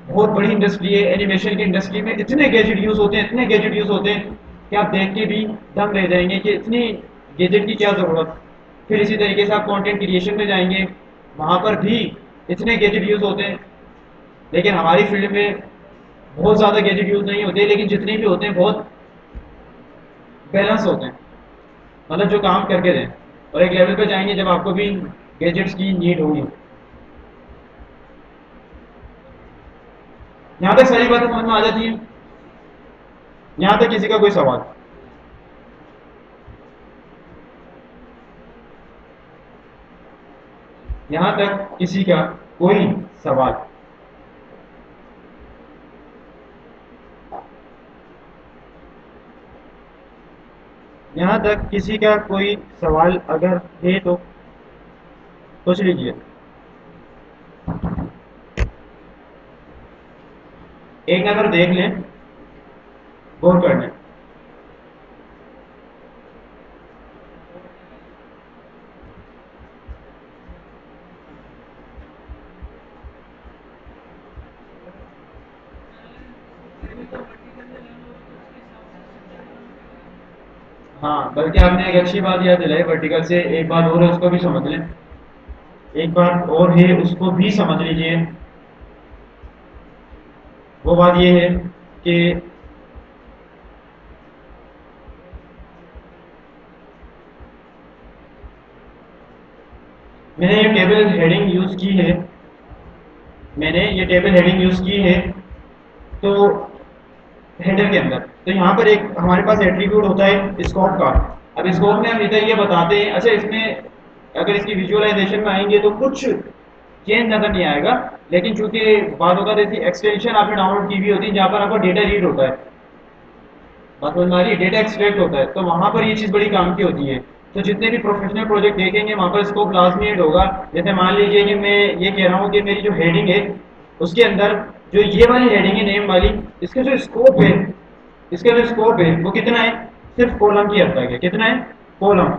بہت بڑی انڈسٹری ہے. اینیمیشن کی انڈسٹری میں اتنے گیجٹ یوز ہوتے ہیں، اتنے گیجٹ یوز ہوتے ہیں کہ آپ دیکھ کے بھی دم رہ جائیں گے کہ اتنی گیجٹ کی کیا ضرورت. پھر اسی طریقے سے آپ کانٹینٹ کریشن میں جائیں گے، وہاں پر بھی اتنے گیجٹ یوز ہوتے ہیں، لیکن ہماری فیلڈ میں بہت زیادہ گیجٹ یوز نہیں ہوتے، لیکن جتنے بھی ہوتے ہیں بہت بیلنس ہوتے ہیں، مطلب جو کام کر کے دیں. اور ایک لیول پہ جائیں گے جب آپ کو بھی گیجٹس کی نیڈ ہوگی. یہاں تک ساری باتیں سمجھ میں آ جاتی ہیں؟ یہاں تک کسی کا کوئی سوال؟ یہاں تک کسی کا کوئی سوال؟ یہاں تک کسی کا کوئی سوال اگر ہے تو پوچھ لیجیے. ایک نظر دیکھ لیں، غور کر لیں. ہاں، بلکہ آپ نے ایک اچھی بات یاد دلائی ورٹیکل سے. ایک بات اور ہے اس کو بھی سمجھ لیں، ایک بات اور ہے اس کو بھی سمجھ لیجیے. وہ بات یہ ہے کہ میں نے یہ ٹیبل ہیڈنگ یوز کی ہے، میں نے یہ ٹیبل ہیڈنگ یوز کی ہے تو ہیڈر کے اندر تو یہاں پر ایک ہمارے پاس ایٹریبیوٹ ہوتا ہے اسکوپ کا. اب اسکوپ میں ہم ادھر یہ بتاتے ہیں، اچھا اس میں اگر اس کی ویژوائلائزیشن میں آئیں گے تو کچھ چینج نظر نہیں آئے گا، لیکن چونکہ بعض اوقات ایسی ایکسٹینشن آپ نے ڈاؤن لوڈ کی ہوئی ہوتی ہے جہاں پر آپ کو ڈیٹا ریڈ ہوتا ہے، بات سمجھ میں آ رہی ہے، ڈیٹا ایکسٹریکٹ ہوتا ہے، تو وہاں پر یہ چیز بڑی کام کی ہوتی ہے. تو جتنے بھی پروفیشنل پروجیکٹ دیکھیں گے وہاں پر اسکوپ لازمی ایڈ ہوگا. جیسے مان لیجیے کہ میں یہ کہہ رہا ہوں کہ میری جو ہیڈنگ ہے اس کے اندر جو یہ والی ہیڈنگ ہے نیم والی، اس کا جو اسکوپ ہے، اس کا جو اسکوپ ہے وہ کتنا ہے؟ صرف کولم کی حد تک ہے. کتنا ہے؟ کولم.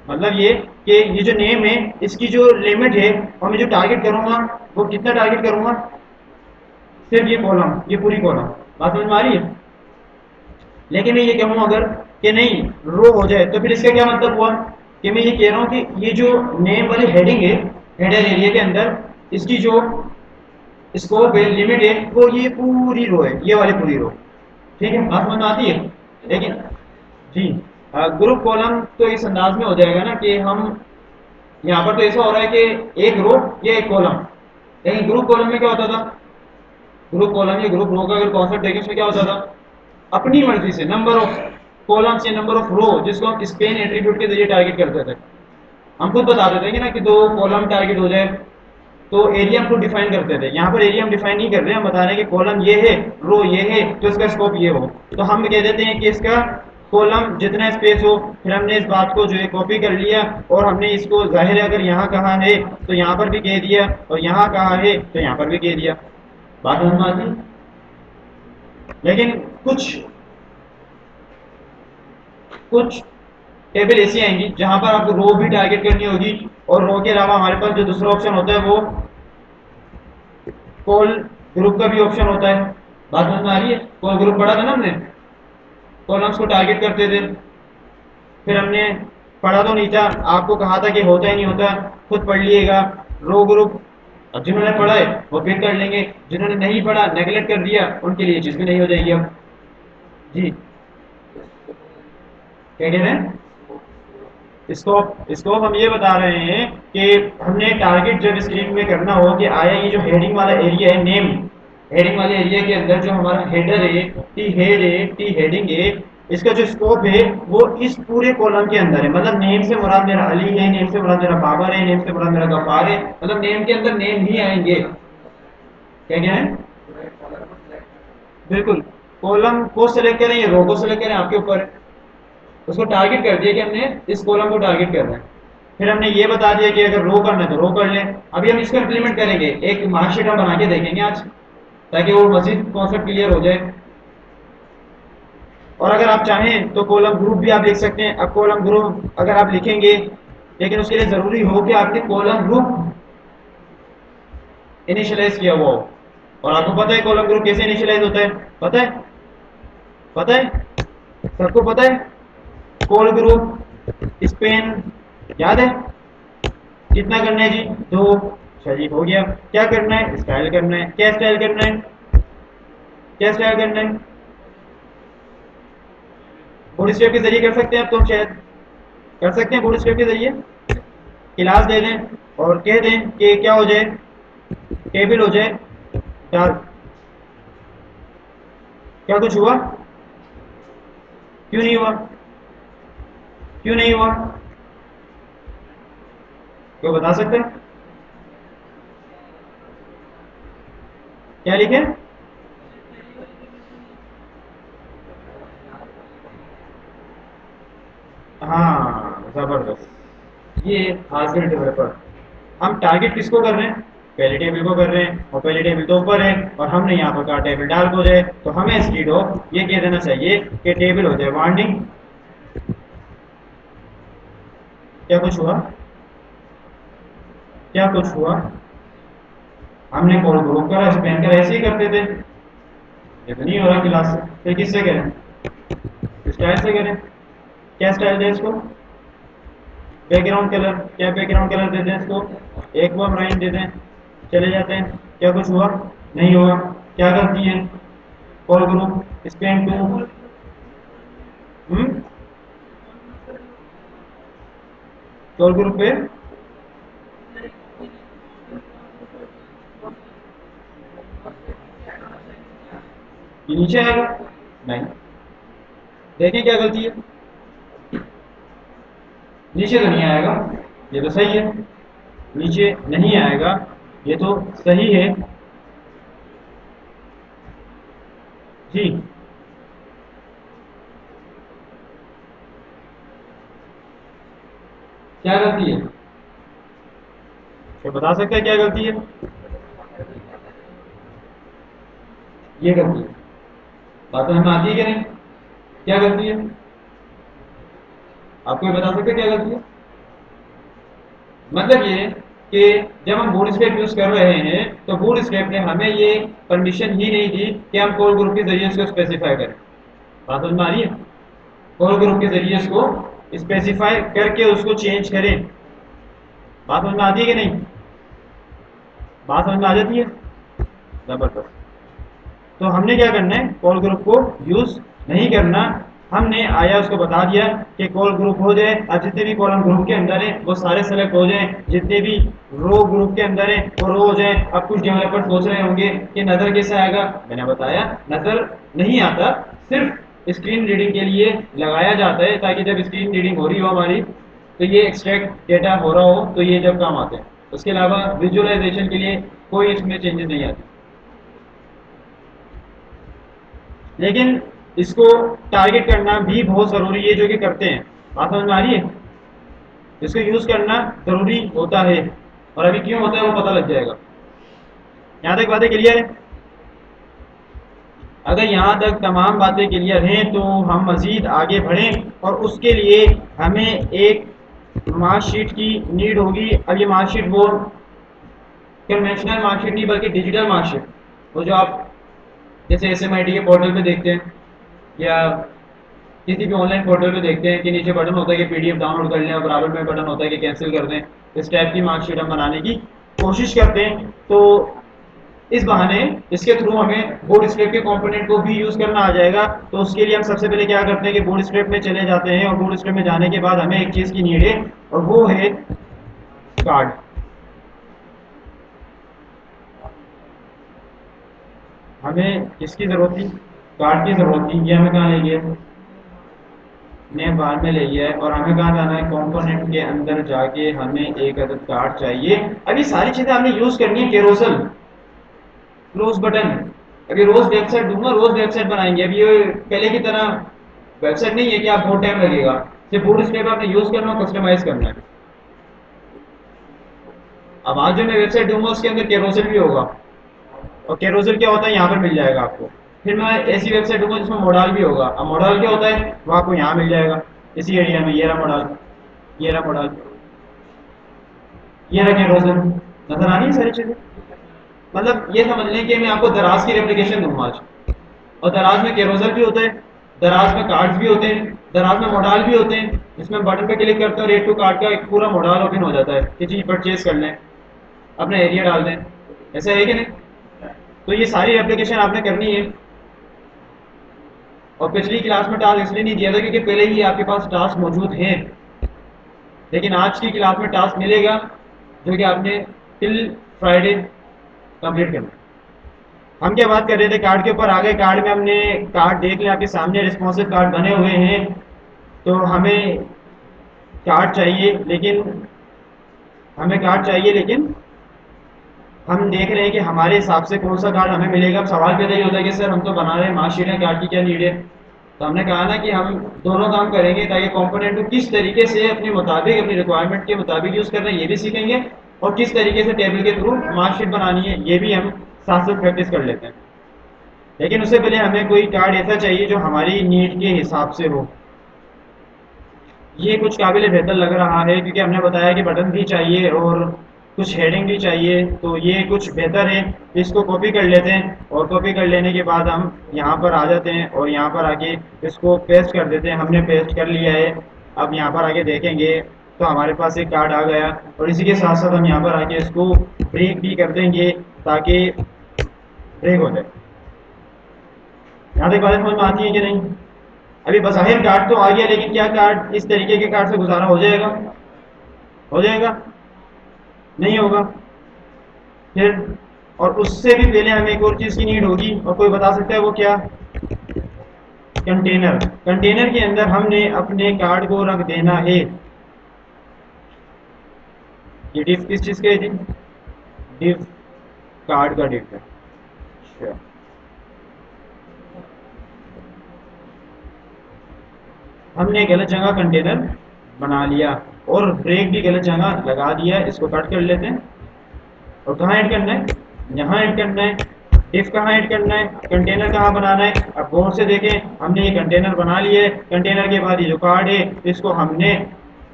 مطلب یہ کہ یہ جو نیم ہے اس کی جو لمٹ ہے اور میں جو ٹارگٹ کروں گا وہ کتنا ٹارگٹ کروں گا؟ صرف یہ کولم، یہ پوری کولم. بات سمجھ میں آ رہی ہے؟ لیکن میں یہ کہوں اگر کہ نہیں رو ہو جائے تو پھر اس کا کیا مطلب ہوا کہ میں یہ کہہ رہا ہوں کہ یہ جو نیم والی ہیڈنگ ہے ہیڈر ایریا کے اندر اس کی جو اسکوپ ہے، لمٹ ہے، وہ یہ پوری رو ہے، یہ والی پوری رو. ٹھیک ہے، بات سمجھ میں آتی ہے؟ لیکن جی گروپ کالم تو اس انداز میں ہو جائے گا نا کہ ہم یہاں پر تو ایسا ہو رہا ہے کہ ایک رو یا ایک کالم، لیکن گروپ کالم میں کیا ہوتا تھا؟ گروپ کالم یا گروپ رو کا اگر کانسیپٹ دیکھیں اس میں کیا ہوتا تھا؟ اپنی مرضی سے نمبر آف کالمس یا نمبر آف رو جس کو ہم اسپین ایٹریبیوٹ کے ذریعے ٹارگٹ کرتے تھے. ہم خود بتا دیتے ہیں نا کہ دو کالم ٹارگٹ ہو جائے تو ایریا ہم خود ڈیفائن کرتے تھے. یہاں پر ایریا ہم ڈیفائن نہیں کر رہے ہیں، ہم بتا رہے ہیں کہ کالم یہ ہے، رو یہ ہے، تو اس کا اسکوپ یہ ہو. تو ہم کہہ دیتے ہیں کہ اس کا کالم جتنا اسپیس ہو. پھر ہم نے اس بات کو جو ہے کاپی کر لیا اور ہم نے اس کو ظاہر ہے اگر یہاں کہاں ہے تو یہاں پر بھی کہہ دیا اور یہاں کہاں ہے تو یہاں پر بھی کہہ دیا. بات سمجھ میں آتی؟ لیکن کچھ ٹیبل ایسی آئیں گی جہاں پر آپ کو رو بھی ٹارگٹ کرنی ہوگی اور رو کے علاوہ ہمارے پاس جو دوسرا آپشن ہوتا ہے وہ کال گروپ کا بھی آپشن ہوتا ہے. بات سمجھ میں آ رہی ہے؟ کال گروپ پڑھا تھا نا ہم نے، کالمس کو ٹارگٹ کرتے تھے. پھر ہم نے پڑھا تو نہیں تھا، آپ کو کہا تھا کہ ہوتا ہی نہیں ہوتا، خود پڑھ لیے گا. رو گروپ اب جنہوں نے پڑھا ہے وہ پھر کر لیں گے، جنہوں نے نہیں پڑھا نیگلیکٹ کر دیا ان کے لیے چیز بھی نہیں ہو جائے گی. اب جی کیا کہہ رہے ہیں؟ اسکوپ ہم یہ بتا رہے ہیں کہ ہم نے ٹارگٹ جب اسکرین میں کرنا ہو کہ آیا یہ جو ہیڈنگ والا ایریا ہے نیم، ہیڈنگ والے ایریا کے اندر جو ہمارا ہیڈر ہے، ٹی ہیڈ ہے، ٹی ہیڈنگ ہے، اس کا جو اسکوپ ہے وہ اس پورے کالم کے اندر ہے. مطلب نیم سے مراد میرا علی ہے، نیم سے مراد میرا بابر ہے، نیم سے مراد میرا غفار ہے. مطلب نیم کے اندر نیم ہی آئیں گے. کیا کیا ہے؟ بالکل. کالم کو سلیکٹ کریں یا رو کو سلیکٹ کریں آپ کے اوپر ہے. اس کو ٹارگٹ کر دیا کہ ہم نے اس کالم کو ٹارگٹ کرنا ہے. پھر ہم نے یہ بتا دیا کہ اگر رو کرنا ہے تو رو کر لیں. ابھی ہم اس کو امپلیمنٹ کریں گے، ایک مارک شیٹ ہم بنا کے دیکھیں گے آج، تاکہ وہ مزید کانسیپٹ کلیئر ہو جائے. اور اگر آپ چاہیں تو کالم گروپ بھی آپ لکھ سکتے ہیں. اب کالم گروپ اگر آپ لکھیں گے، لیکن اس کے لیے ضروری ہو کہ آپ نے کالم گروپ انیشلائز کیا ہوا ہو. اور آپ کو پتہ ہے کالم گروپ کیسے انیشلائز ہوتا ہے؟ پتہ ہے؟ پتہ ہے؟ سب کو پتہ ہے؟ کال گروپ اسپین یاد ہے؟ کتنا کرنا ہے جی؟ 2. جی ہو گیا. کیا کرنا ہے؟ اسٹائل کرنا ہے. کیا اسٹائل کرنا ہے؟ کیا اسٹائل کرنا ہے؟ بوٹ اسٹریپ کے ذریعے کر سکتے ہیں آپ، تو شاید کر سکتے ہیں بوٹ اسٹریپ کے ذریعے. کلاس دے دیں اور کہہ دیں کہ کیا ہو جائے، ٹیبل ہو جائے ڈارک. کیا کچھ ہوا؟ کیوں نہیں ہوا؟ کیوں نہیں ہوا؟ کوئی بتا سکتے ہیں کیا لکھے؟ ہاں زبردست. یہ حاضر ڈیولپر. ہم ٹارگٹ کس کو کر رہے ہیں؟ پہلے ٹیبل کو کر رہے ہیں، اور پہلے ٹیبل تو اوپر ہے اور ہم نے یہاں پر کہا ٹیبل ڈارک ہو جائے. تو ہمیں اسپیڈ ہو یہ کہہ دینا چاہیے کہ ٹیبل ہو جائے وارننگ. کیا کچھ ہوا؟ کیا کچھ ہوا؟ ہم نے کال گروپ کرا، اسپین کر، ایسے ہی کرتے تھے. یہ تو نہیں ہو رہا کلاس سے. پھر کس سے کریں؟ اسٹائل سے کریں. کیا اسٹائل دیں اس کو؟ Back ground colour. کیا بیک گراؤنڈ کلر دے دیں اس کو؟ ایک وہ لائن دے دیں. چلے جاتے ہیں. کیا کچھ ہوا؟ نہیں ہوا. کیا کرتی ہیں؟ کال group Spain to call group پہ یہ نیچے آئے گا؟ نہیں. دیکھیں کیا غلطی ہے. نیچے تو نہیں آئے گا، یہ تو صحیح ہے. نیچے نہیں آئے گا، یہ تو صحیح ہے. جی کیا غلطی ہے؟ بتا سکتا ہے کیا غلطی ہے؟ یہ غلطی ہے. بات ہمیں آتی ہے کہ نہیں؟ کیا غلطی ہے؟ آپ کو یہ بتا سکتے کیا غلطی ہے؟ مطلب یہ کہ جب ہم بوٹ اسٹریپ یوز کر رہے ہیں تو بوٹ اسٹریپ نے ہمیں یہ پرمیشن ہی نہیں دی کہ ہم کال گروپ کے ذریعے اس کو اسپیسیفائی کریں. بات سمجھ میں آ رہی ہے؟ کال گروپ کے ذریعے اس کو اسپیسیفائی کر کے اس کو چینج کریں. بات سمجھ میں آتی ہے کہ نہیں؟ بات سمجھ میں آ جاتی ہے؟ زبردست. تو ہم نے کیا کرنا ہے؟ کال گروپ کو یوز نہیں کرنا. ہم نے آیا اس کو بتا دیا کہ کال گروپ ہو جائے، اب جتنے بھی کالم گروپ کے اندر ہیں وہ سارے سلیکٹ ہو جائیں، جتنے بھی رو گروپ کے اندر ہیں وہ رو ہو جائیں. اب کچھ ڈیولپر سوچ رہے ہوں گے کہ نظر کیسے آئے گا؟ میں نے بتایا نظر نہیں آتا، صرف اسکرین ریڈنگ کے لیے لگایا جاتا ہے، تاکہ جب اسکرین ریڈنگ ہو رہی ہو ہماری تو یہ ایکسٹریکٹ ڈیٹا ہو رہا ہو تو یہ جب کام آتے ہیں. اس کے علاوہ ویژوائلائزیشن کے لیے کوئی اس میں چینجز نہیں آتے. لیکن اس کو ٹارگٹ کرنا بھی بہت ضروری ہے، جو کہ کرتے ہیں. بات سمجھ میں آ رہی ہے؟ اس کو یوز کرنا ضروری ہوتا ہے، اور ابھی کیوں ہوتا ہے وہ پتہ لگ جائے گا. یہاں تک باتیں کلیئر ہیں؟ اگر یہاں تک تمام باتیں کلیئر ہیں تو ہم مزید آگے بڑھیں، اور اس کے لیے ہمیں ایک مارک شیٹ کی نیڈ ہوگی. اب یہ مارک شیٹ وہ کنونشنل مارک شیٹ نہیں بلکہ ڈیجیٹل مارک شیٹ، وہ جو آپ جیسے ایس ایم آئی ٹی کے پورٹل پہ دیکھتے ہیں یا کسی بھی آن لائن پورٹل پہ دیکھتے ہیں کہ نیچے بٹن ہوتا ہے کہ P D F download کر لیں، اور برابر میں بٹن ہوتا ہے کہ کینسل کر دیں. اس ٹائپ کی مارک شیٹ ہم بنانے کی کوشش کرتے ہیں. تو اس بہانے اس کے تھرو ہمیں بورڈ اسکریپ کے کمپوننٹ کو بھی یوز کرنا آ جائے گا. تو اس کے لیے ہم سب سے پہلے کیا کرتے ہیں کہ بورڈ اسکریپ میں چلے جاتے ہیں، اور بورڈ اسکریپ میں جانے کے بعد ہمیں ایک چیز کی نیڈ ہے، اور وہ ہے کارڈ. ہمیں کس کی ضرورت تھی؟ کارڈ کی ضرورت تھی. یہ ہمیں کہاں لے گیا؟ نے بعد میں لے گیا ہے. اور ہمیں کہاں جانا ہے؟ کمپوننٹ کے اندر جا کے ہمیں ایک عدد کارڈ چاہیے. ابھی ساری چیزیں ہم نے یوز کرنی ہے. کیروسل کلوز بٹن. ابھی روز ویب سائٹ دوں گا, روز ویب سائٹ بنائیں گے. ابھی یہ پہلے کی طرح ویب سائٹ نہیں ہے کہ آپ بہت ٹائم لگے گا. صرف بوٹ اسٹریپ آپ نے یوز کرنا ہے, کسٹمائز کرنا ہے. اب آج جو میں ویب سائٹ دوں گا اس کے اندر کیروسل بھی ہوگا. اور کیروسل کیا ہوتا ہے یہاں پر مل جائے گا آپ کو. پھر میں ایسی ویب سائٹ دوں گا جس میں موڈال بھی ہوگا. اب موڈال کیا ہوتا ہے وہ آپ کو یہاں مل جائے گا اسی ایریا میں. یہ رہا موڈال, یہ رہا موڈال, یہ رہا کیروسل. نظر آ رہی ہے ساری چیزیں؟ مطلب یہ سمجھ لیں کہ میں آپ کو دراز کی ریپلیکیشن دوں گا آج. اور دراز میں کیروسل بھی ہوتا ہے, دراز میں کارڈز بھی ہوتے ہیں, دراز میں موڈال بھی ہوتے ہیں. جس میں بٹن پہ کلک کرتے ہیں اور ریٹ ٹو کارڈ کا ایک پورا موڈال اوپن ہو جاتا ہے کہ جی پرچیز کر لیں, اپنا ایریا ڈال دیں. ایسا ہے کہ نہیں؟ تو یہ ساری اپلیکیشن آپ نے کرنی ہے. اور پچھلی کلاس میں ٹاسک اس لیے نہیں دیا تھا کیونکہ پہلے ہی آپ کے پاس ٹاسک موجود ہیں. لیکن آج کی کلاس میں ٹاسک ملے گا جو کہ آپ نے ٹل فرائیڈے کمپلیٹ کرنا. ہم کیا بات کر رہے تھے؟ کارڈ کے اوپر آگے کارڈ میں ہم نے کارڈ دیکھ لیں آپ کے سامنے, ریسپانسو کارڈ بنے ہوئے ہیں. تو ہمیں کارڈ چاہیے لیکن ہم دیکھ رہے ہیں کہ ہمارے حساب سے کون سا کارڈ ہمیں ملے گا. اب سوال پیدا یہ ہوتا ہے کہ سر ہم تو بنا رہے ہیں مارک شیٹ ہے, کارڈ کی کیا نیڈ ہے؟ تو ہم نے کہا نا کہ ہم دونوں کام کریں گے تاکہ کمپوننٹ کو کس طریقے سے اپنے مطابق, اپنی ریکوائرمنٹ کے مطابق یوز کرنا ہے یہ بھی سیکھیں گے. اور کس طریقے سے ٹیبل کے تھرو مارک شیٹ بنانی ہے یہ بھی ہم ساتھ ساتھ پریکٹس کر لیتے ہیں. لیکن اس سے پہلے ہمیں کوئی کارڈ ایسا چاہیے جو ہماری نیڈ کے حساب سے ہو. یہ کچھ قابل بہتر لگ رہا ہے کیونکہ ہم نے بتایا کہ بٹن بھی چاہیے اور کچھ ہیڈنگ بھی چاہیے. تو یہ کچھ بہتر ہے. اس کو کاپی کر لیتے ہیں اور کاپی کر لینے کے بعد ہم یہاں پر آ جاتے ہیں اور یہاں پر آ کے اس کو پیسٹ کر دیتے ہیں. ہم نے پیسٹ کر لیا ہے. اب یہاں پر آگے دیکھیں گے تو ہمارے پاس ایک کارڈ آ گیا. اور اسی کے ساتھ ساتھ ہم یہاں پر آ کے اس کو بریک بھی کر دیں گے تاکہ بریک ہو جائے. یہاں تک باتیں سمجھ میں آتی ہیں کہ نہیں؟ ابھی بظاہر کارڈ تو آ گیا لیکن کیا کارڈ اس طریقے کے کارڈ سے گزارا ہو جائے گا؟ ہو جائے گا؟ نہیں ہوگا. پھر اور اس سے بھی پہلے ہمیں ایک اور چیز کی نیڈ ہوگی, اور کوئی بتا سکتا ہے وہ کیا؟ کنٹینر. کنٹینر کے اندر ہم نے اپنے کارڈ کو رکھ دینا ہے. یہ ڈیف کس چیز کا ہے جی؟ ڈیف کارڈ کا ڈیف ہے. ہم نے غلط جگہ کنٹینر بنا لیا اور بریک بھی غلط جگہ لگا دیا. اس کو کٹ کر لیتے ہیں. اور کہاں ایڈ کرنا ہے؟ یہاں ایڈ کرنا ہے. ڈیف کہاں ایڈ کرنا ہے؟ کنٹینر کہاں بنانا ہے؟ اب غور سے دیکھیں, ہم نے یہ کنٹینر بنا لیا ہے. کنٹینر کے بعد یہ جو کارڈ ہے اس کو ہم نے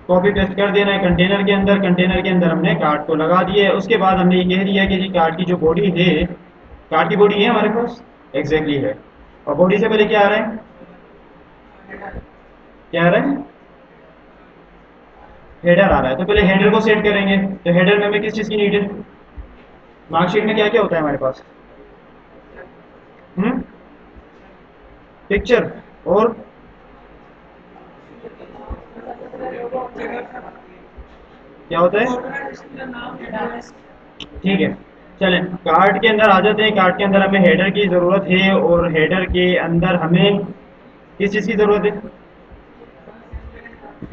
کاپی پیسٹ کر دینا ہے کنٹینر کے اندر. کنٹینر کے اندر ہم نے کارڈ کو لگا دیا ہے. اس کے بعد ہم نے یہ کہہ دیا کہ جی کارڈ کی جو باڈی ہے, کارڈ کی باڈی ہے ہمارے پاس ایگزیکٹلی ہے. اور باڈی سے پہلے کیا آ رہا ہے؟ کیا آ رہا ہے؟ ہیڈر آ رہا ہے. تو پہلے ہیڈر کو سیٹ کریں گے. تو ہیڈر میں ہمیں کس چیز کی نیڈ ہے؟ مارک شیٹ میں کیا کیا ہوتا ہے ہمارے پاس؟ پکچر اور کیا ہوتا ہے؟ ٹھیک ہے چلیں کارڈ کے اندر آ جاتے ہیں. کارڈ کے اندر ہمیں ہیڈر کی ضرورت ہے اور ہیڈر کے اندر ہمیں کس چیز کی ضرورت ہے؟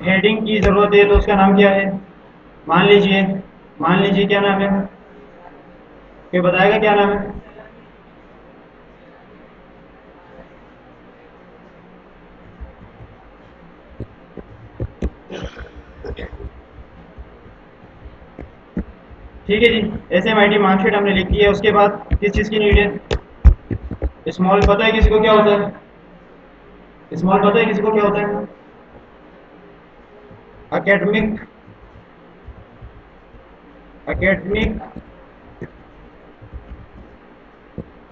ہیڈنگ کی ضرورت ہے. تو اس کا نام کیا ہے؟ مان لیجئے کیا نام ہے؟ کوئی بتائے گا کیا نام ہے؟ ٹھیک ہے جی. S M I T mark sheet ہم نے لکھ دی ہے. اس کے بعد کس چیز کی نیڈ ہے؟ اسمال. پتہ ہے کسی کو کیا ہوتا ہے اسمال؟ پتہ ہے کسی کو کیا ہوتا ہے؟ Academic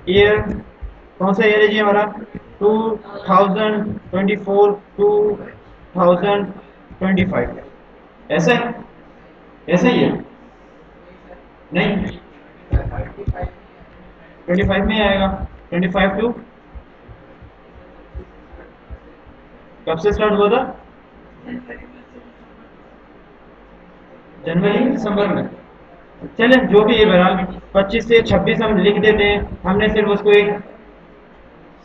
year. کون سا ایئر ہے جی ہمارا؟ 2024 2025. ایسا ہے؟ ایسا ہی ہے؟ نہیں 25 میں آئے گا. 25 ٹو کب سے اسٹارٹ ہوا تھا؟ جنوری دسمبر میں. چلیں جو بھی ہے بہرحال 25 سے 26 ہم لکھ دیتے ہیں. ہم نے صرف اس کو ایک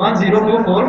1024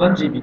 1 GB,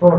4।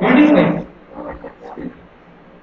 25।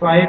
5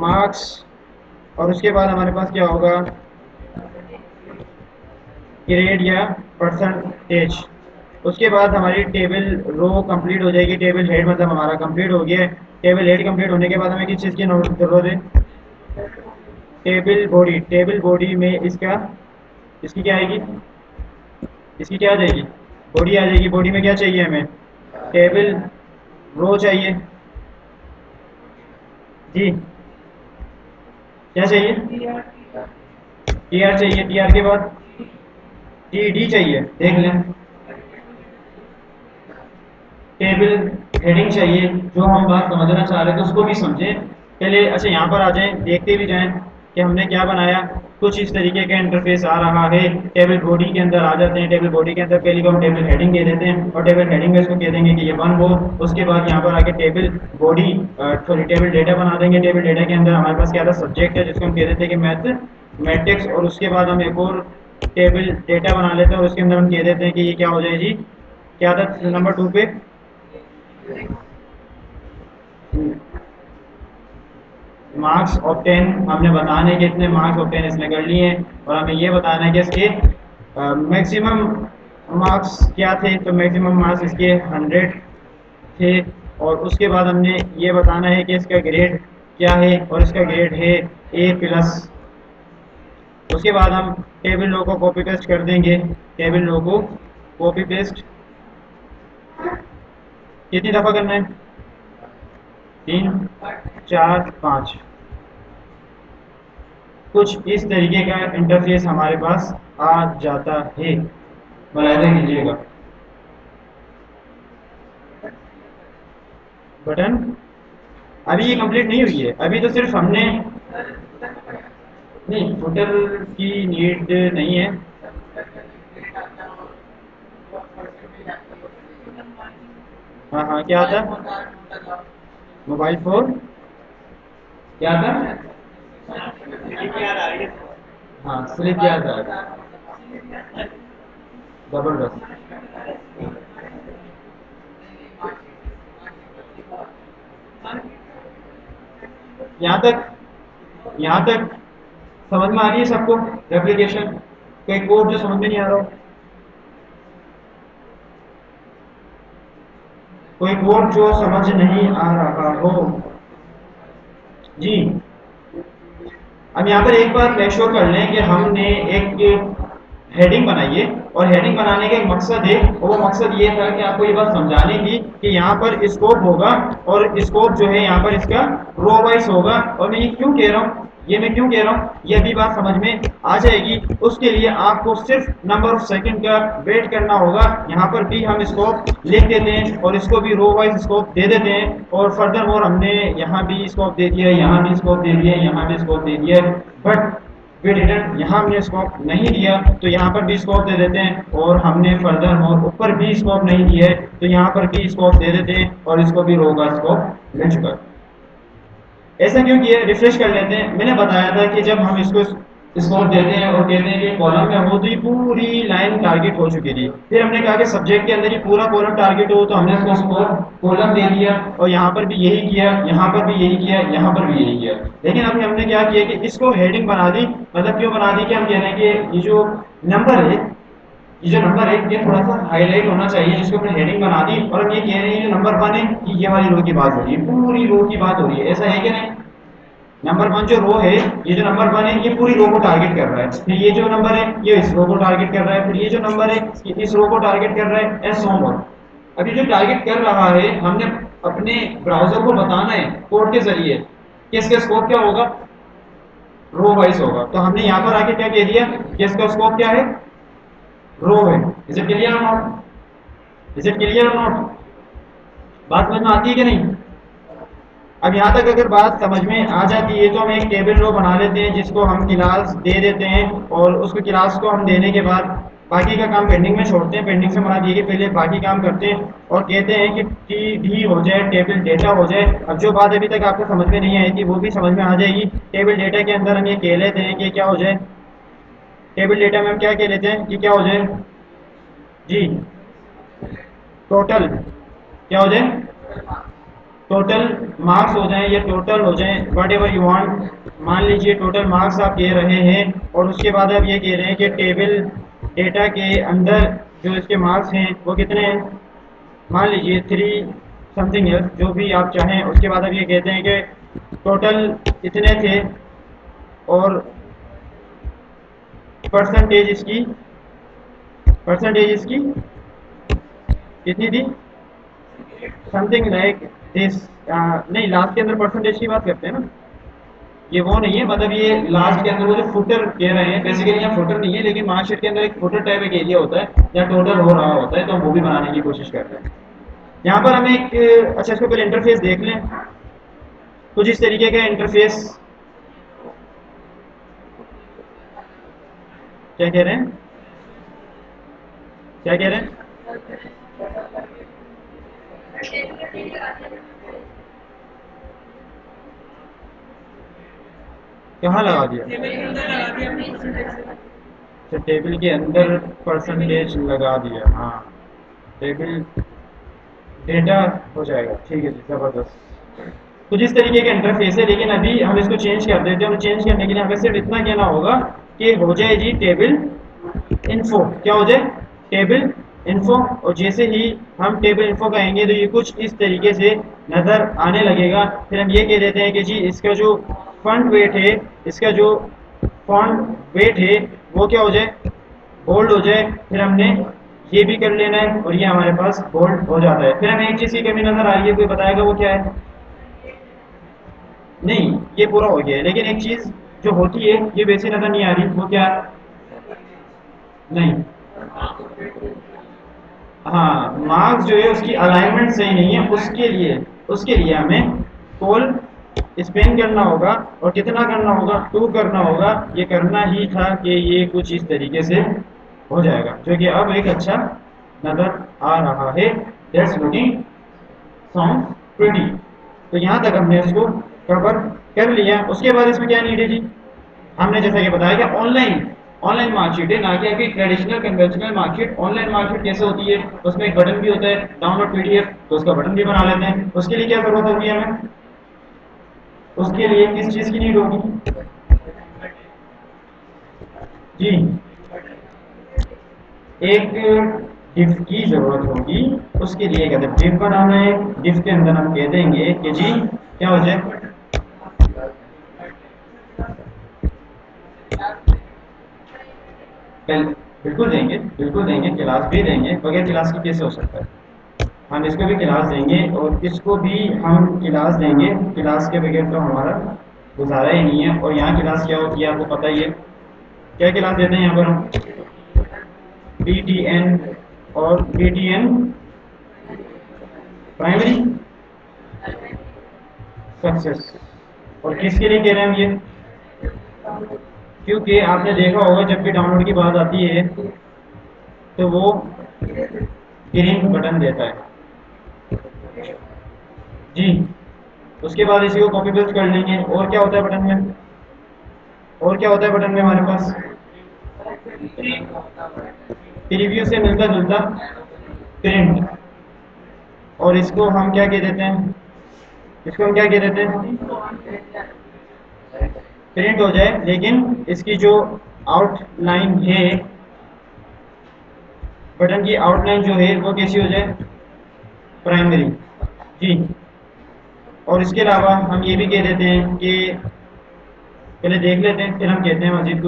مارکس اور اس کے بعد ہمارے پاس کیا ہوگا گریڈ یا پرسنٹیج. اس کے بعد ہماری ٹیبل رو کمپلیٹ ہو جائے گی. ٹیبل ہیڈ مطلب ہمارا کمپلیٹ ہو گیا ہے. ٹیبل ہیڈ کمپلیٹ ہونے کے بعد ہمیں کس چیز کی ضرورت ہے؟ Table body. ٹیبل باڈی میں اس کی کیا آئے گی؟ اس کی کیا آ جائے گی؟ باڈی آ جائے گی. باڈی میں کیا چاہیے ہمیں؟ ٹیبل رو چاہیے. جی کیا چاہیے؟ ٹی آر چاہیے. ٹی آر کے بعد ٹی ڈی چاہیے. دیکھ لیں ٹیبل ہیڈنگ چاہیے. جو ہم بات سمجھنا چاہ رہے تھے اس کو بھی سمجھیں پہلے. اچھا یہاں پر آ جائیں, دیکھتے بھی جائیں کہ ہم نے کیا بنایا. کچھ اس طریقے کا انٹرفیس آ رہا ہے. ٹیبل باڈی کے اندر آ جاتے ہیں. ٹیبل باڈی کے اندر پہلے کو ہم ٹیبل ہیڈنگ دے دیتے ہیں اور ٹیبل ہیڈنگ میں اس کو کہہ دیں گے کہ یہ 1 ہو. اس کے بعد یہاں پر آ کے table body sorry table data بنا دیں گے. ٹیبل ڈیٹا کے اندر ہمارے پاس کیا تھا؟ سبجیکٹ ہے جس کو ہم کہہ دیتے ہیں کہ میٹرکس. اور اس کے بعد ہم ایک اور ٹیبل ڈیٹا بنا لیتے ہیں اور اس کے اندر ہم کہہ دیتے ہیں کہ یہ کیا ہو جائے جی. کیا تھا نمبر 2 پہ؟ Marks obtain. ہم نے بتانا ہے کہ اتنے مارکس آبٹین اس نے کر لیے ہیں اور ہمیں یہ بتانا ہے کہ اس کے میکسیمم مارکس کیا تھے. تو میکسیمم مارکس اس کے 100 تھے. اور اس کے بعد ہم نے یہ بتانا ہے کہ اس کا گریڈ کیا ہے اور اس کا گریڈ ہے A+. اس کے بعد ہم ٹیبل لو کو کاپی پیسٹ کر دیں گے. ٹیبل لو کو کاپی پیسٹ کتنی دفعہ کرنا ہے؟ 3 4 5. کچھ اس طریقے کا انٹرفیس ہمارے پاس آ جاتا ہے. ملاحظہ کیجیے گا بٹن ابھی یہ کمپلیٹ نہیں ہوئی ہے. ابھی تو صرف ہم نے نہیں فوٹر کی نیڈ نہیں ہے. ہاں ہاں کیا تھا؟ موبائل فون کیا تھا؟ ہاں سلپ یاد آ رہا ہے. زبردست. یہاں تک سمجھ میں آ رہی ہے سب کو؟ ریپلیکیشن کوئی کوڈ جو سمجھ میں نہیں آ رہا ہو؟ کوئی کوڈ جو سمجھ نہیں آ رہا ہو؟ جی اب یہاں پر ایک بات میک شور کر لیں کہ ہم نے ایک ہیڈنگ بنائی ہے اور ہیڈنگ بنانے کا ایک مقصد ہے اور وہ مقصد یہ تھا کہ آپ کو یہ بات سمجھانے کی کہ یہاں پر اسکوپ ہوگا اور اسکوپ جو ہے یہاں پر اس کا رو وائز ہوگا. اور میں یہ کیوں کہہ رہا ہوں یہ بھی بات سمجھ میں آ جائے گی. اس کے لیے آپ کو صرف نمبر آف سیکنڈ کا ویٹ کرنا ہوگا. یہاں پر بھی ہم اسکوپ لکھ دیتے ہیں اور اس کو بھی رو وائز اسکوپ دے دیتے ہیں. اور فردر مور ہم نے یہاں بھی اسکوپ دے دیا, یہاں بھی اسکوپ دے دیا, یہاں بھی اسکوپ دے دیا. بٹ یہاں ہم نے اسکوپ نہیں دیا تو یہاں پر بھی اسکوپ دے دیتے ہیں. اور ہم نے فردر مور اوپر بھی اسکوپ نہیں دیا ہے تو یہاں پر بھی اسکوپ دے دیتے ہیں اور اس کو بھی رو کا اسکوپ مل چکا. ایسا کیوں کیا؟ ریفریش کر لیتے ہیں. میں نے بتایا تھا کہ جب ہم اس کو اسکوپ دیتے ہیں اور کہتے ہیں کہ کالم میں ہو تو یہ پوری لائن ٹارگٹ ہو چکی تھی. پھر ہم نے کہا کہ سبجیکٹ کے اندر یہ پورا کالم ٹارگٹ ہو تو ہم نے اس کو اسکوپ کالم دے دیا اور یہاں پر بھی یہی کیا, یہاں پر بھی یہی کیا, یہاں پر بھی یہی کیا. لیکن ابھی ہم نے کیا کیا کہ اس کو ہیڈنگ بنا دی. مطلب کیوں بنا دی کہ ہم کہہ رہے ہیں کہ یہ جو نمبر ہے یہ تھوڑا سا ہائی لائٹ ہونا چاہیے جس کو ہم نے ہیڈنگ بنا دی. اور ہم یہ کہہ رہے ہیں کہ نمبر 1 ہے یہ والی رو کی بات ہو رہی ہے, پوری رو کی بات ہو رہی ہے. ایسا ہے کہ نہیں؟ نمبر 1 جو رو ہے, یہ جو نمبر 1 ہے یہ پوری رو کو ٹارگٹ کر رہا ہے. پھر یہ جو نمبر ہے یہ اس رو کو ٹارگٹ کر رہا ہے. پھر یہ جو نمبر ہے یہ اس رو کو ٹارگٹ کر رہا ہے. ایس سو مور. ابھی جو ٹارگٹ کر رہا ہے ہم نے اپنے براؤزر کو بتانا ہے کوڈ کے ذریعے کہ اس کا اسکوپ کیا ہوگا, رو وائز ہوگا. تو ہم نے یہاں پر آ کے کیا کہہ دیا کہ اس کا اسکوپ کیا ہے, رو ہے. از اٹ کلیئر اور ناٹ؟ از اٹ کلیئر اور ناٹ؟ بات سمجھ میں آتی ہے کہ نہیں؟ اب یہاں تک اگر بات سمجھ میں آ جاتی ہے تو ہم ایک ٹیبل رو بنا لیتے ہیں جس کو ہم کلاس دے دیتے ہیں. اور اس کو کلاس کو ہم دینے کے بعد باقی کا کام پینڈنگ میں چھوڑتے ہیں. پینڈنگ سے مراد یہ کہ پہلے باقی کام کرتے ہیں اور کہتے ہیں کہ ٹی ڈی ہو جائے, ٹیبل ڈیٹا ہو جائے. اب جو بات ابھی تک آپ کو سمجھ میں نہیں آئی تھی وہ بھی سمجھ میں آ جائے گی. ٹیبل ڈیٹا کے اندر ہم یہ کہہ لیتے ہیں کہ کیا ہو جائے, ٹیبل ڈیٹا میں ہم کیا کہہ لیتے ہیں کہ کیا ہو جائے جی, ٹوٹل کیا ہو جائے, ٹوٹل مارکس ہو جائیں یا ٹوٹل ہو جائیں واٹ ایور یو وانٹ. مان لیجیے ٹوٹل مارکس آپ کہہ رہے ہیں اور اس کے بعد آپ یہ کہہ رہے ہیں کہ ٹیبل ڈیٹا کے اندر جو اس کے مارکس ہیں وہ کتنے ہیں. مان لیجیے 3 سم تھنگ جو بھی آپ چاہیں. اس کے بعد آپ یہ کہتے ہیں کہ ٹوٹل اتنے تھے اور پرسنٹیج اس کی کتنی تھی. Some thing like this. نہیں لاسٹ کے اندر پرسنٹیج کی بات کرتے ہیں نا. یہ وہ نہیں ہے مطلب یہ لاسٹ کے اندر وہ جو فوٹر کہہ رہے ہیں بیسیکلی یہاں فوٹر نہیں ہے لیکن مارک شیٹ کے اندر ایک فوٹر ٹائپ ایک ایریا ہوتا ہے یا ٹوٹل ہو رہا ہوتا ہے تو ہم وہ بھی بنانے کی کوشش کرتے ہیں. یہاں پر ہمیں ایک اچھا اس کو پہلے انٹرفیس دیکھ لیں. کچھ اس طریقے کا انٹرفیس کیا کہہ رہے ہیں کیا کہہ رہے ہیں. کہاں لگا دیا. اچھا ٹیبل کے اندر پرسنٹیج لگا دیا. ہاں ٹیبل ڈیٹا ہو جائے گا. ٹھیک ہے جی زبردست. کچھ اس طریقے کا انٹرفیس ہے لیکن ابھی ہم اس کو چینج کر دیتے ہیں. اور چینج کرنے کے لیے ہمیں صرف اتنا کہنا ہوگا کہ ہو جائے جی ٹیبل انفو. کیا ہو جائے ٹیبل انفو. اور جیسے ہی ہم ٹیبل انفو کہیں گے تو یہ کچھ اس طریقے سے نظر آنے لگے گا. پھر ہم یہ کہہ دیتے ہیں کہ جی اس کا جو فنٹ ویٹ ہے اس کا جو فونٹ ویٹ ہے وہ کیا ہو جائے بولڈ ہو جائے. پھر ہم نے یہ بھی کر لینا ہے اور یہ ہمارے پاس بولڈ ہو جاتا ہے. پھر ہمیں ایک چیز کی کمی نظر آ رہی ہے کوئی بتائے گا وہ کیا ہے. نہیں یہ پورا ہو گیا ہے لیکن ایک چیز جو ہوتی ہے یہ ویسی نظر نہیں آ رہی. وہ کیا نہیں. ہاں مارکس جو ہے اس کی الائنمنٹ صحیح نہیں ہے. اس کے لیے ہمیں کول اسپین کرنا ہوگا. اور کتنا کرنا ہوگا 2 کرنا ہوگا. یہ کرنا ہی تھا کہ یہ کچھ اس طریقے سے ہو جائے گا جو کہ اب ایک اچھا نظر آ رہا ہے. That's looking sound pretty. تو یہاں تک ہم نے اس کو کور کر لیا. اس کے بعد اس میں کیا نیڈ ہے جی. ہم نے جیسا کہ بتایا کہ آن لائن مارک شیٹ ہے نہ کہ ابھی traditional conventional mark sheet. On line mark sheet کیسے ہوتی ہے اس میں ایک بٹن بھی ہوتا ہے download P D F. تو اس کا بٹن بھی بنا لیتے ہیں. اس کے لیے کیا ضرورت ہوگی ہمیں. اس کے لیے کس چیز کی نیڈ ہوگی جی ایک ڈف کی ضرورت ہوگی. اس کے لیے کہتے ہیں ڈف بنانا ہے. ڈف کے اندر ہم کہہ دیں گے کہ جی کیا ہو جائے بالکل دیں گے کلاس بھی دیں گے. بغیر کلاس کی کیسے ہو سکتا ہے. ہم اس کو بھی کلاس دیں گے اور اس کو بھی ہم کلاس دیں گے. کلاس کے بغیر تو ہمارا گزارا ہی نہیں ہے. اور یہاں کلاس کیا ہوتی ہے آپ کو پتہ ہی ہے. کیا کلاس دیتے ہیں یہاں پر ہم بی ٹی این اور B T N primary success. اور کس کے لیے کہہ رہے ہیں ہم یہ کیونکہ آپ نے دیکھا ہوگا جب بھی ڈاؤن لوڈ کی بات آتی ہے تو وہ گرین بٹن دیتا ہے جی. اس کے بعد اسی کو کاپی پیسٹ کر لیں گے. اور کیا ہوتا ہے بٹن میں ہمارے پاس پریویو سے ملتا جلتا پرنٹ. اور اس کو ہم کیا کہہ دیتے ہیں پرنٹ ہو جائے. لیکن اس کی جو آؤٹ لائن ہے بٹن کی آؤٹ لائن جو ہے وہ کیسی ہو جائے پرائمری جی. اور اس کے علاوہ ہم یہ بھی کہہ دیتے ہیں کہ پہلے دیکھ لیتے ہیں پھر ہم کہتے ہیں مزید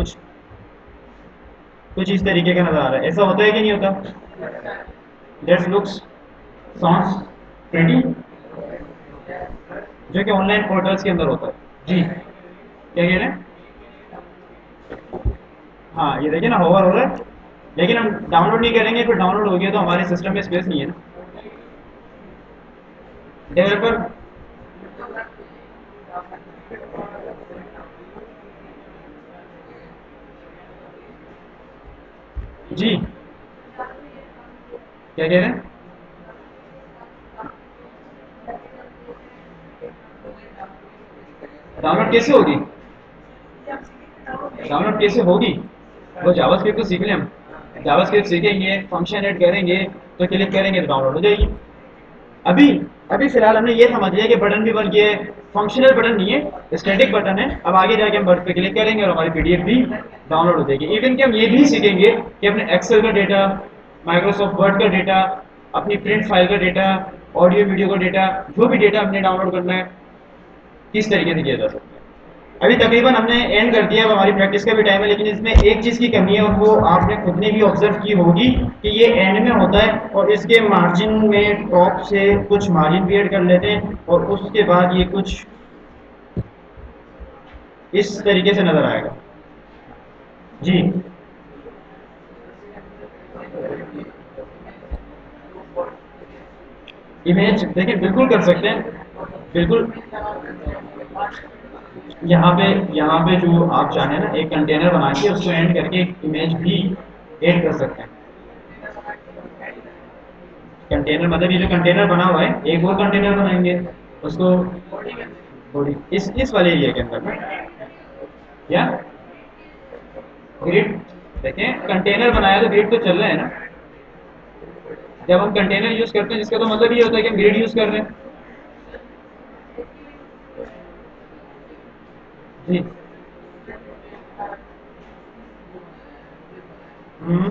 کچھ اس طریقے کا نظر آ رہا ہے. ایسا ہوتا ہے کہ نہیں ہوتا. دیٹ لکس ساؤنڈز پریٹی جو کہ آن لائن پورٹلس کے اندر ہوتا ہے جی. کیا کہہ رہے ہیں ہاں یہ دیکھیں نا ہوور ہو رہا ہے. لیکن ہم ڈاؤن لوڈ نہیں کریں گے. پھر ڈاؤن لوڈ ہو گیا تو ہمارے سسٹم میں اسپیس نہیں ہے نا. ڈیولپر جی کیا کہہ رہے ہیں ڈاؤن لوڈ کیسے ہوگی وہ جاوا اسکرپٹ تو سیکھ لیں. ہم جاوا اسکرپٹ سیکھیں گے فنکشن ایڈ کریں گے تو کلک کریں گے تو ڈاؤن لوڈ ہو جائے گی. ابھی ابھی فی الحال ہم نے یہ سمجھ لیا کہ بٹن بھی بن گیا ہے، فنکشنل بٹن نہیں ہے، اسٹیٹک بٹن ہے. اب آگے جا کے ہم بٹن پہ کلک کریں گے اور ہماری پی ڈی ایف بھی ڈاؤن لوڈ ہو جائے گی. ایون کہ ہم یہ بھی سیکھیں گے کہ اپنے ایکسل کا ڈیٹا، مائکروسافٹ ورڈ کا ڈیٹا، اپنی پرنٹ فائل کا ڈیٹا، آڈیو ویڈیو کا ڈیٹا، جو بھی ڈیٹا ہم نے ڈاؤن لوڈ کرنا ہے کس طریقے سے کیا جا سکتا ہے. ابھی تقریباً ہم نے اینڈ کر دیا، اب ہماری پریکٹس کا بھی ٹائم ہے، لیکن اس میں ایک چیز کی کمی ہے اور وہ آپ نے خود نے بھی آبزرو کی ہوگی کہ یہ اینڈ میں ہوتا ہے اور اس کے مارجن میں ٹاپ سے کچھ مارجن بھی ایڈ کر لیتے ہیں اور اس کے بعد یہ کچھ اس طریقے سے نظر آئے گا. جی امیج دیکھیں بالکل کر سکتے ہیں، بالکل. یہاں پہ جو آپ چاہیں نا ایک کنٹینر بنا کے اس کو اینڈ کر کے ایک امیج بھی ایڈ کر سکتے ہیں. کنٹینر مطلب یہ جو کنٹینر بنا ہوا ہے ایک اور کنٹینر بنائیں گے اس کو بوڈی اس والے ایریا کے اندر کیا گریڈ. دیکھیں کنٹینر بنایا تو گریڈ تو چل رہا ہے نا. جب ہم کنٹینر یوز کرتے ہیں جس کا تو مطلب یہ ہوتا ہے کہ ہم گریڈ یوز کر رہے ہیں. جی ہوں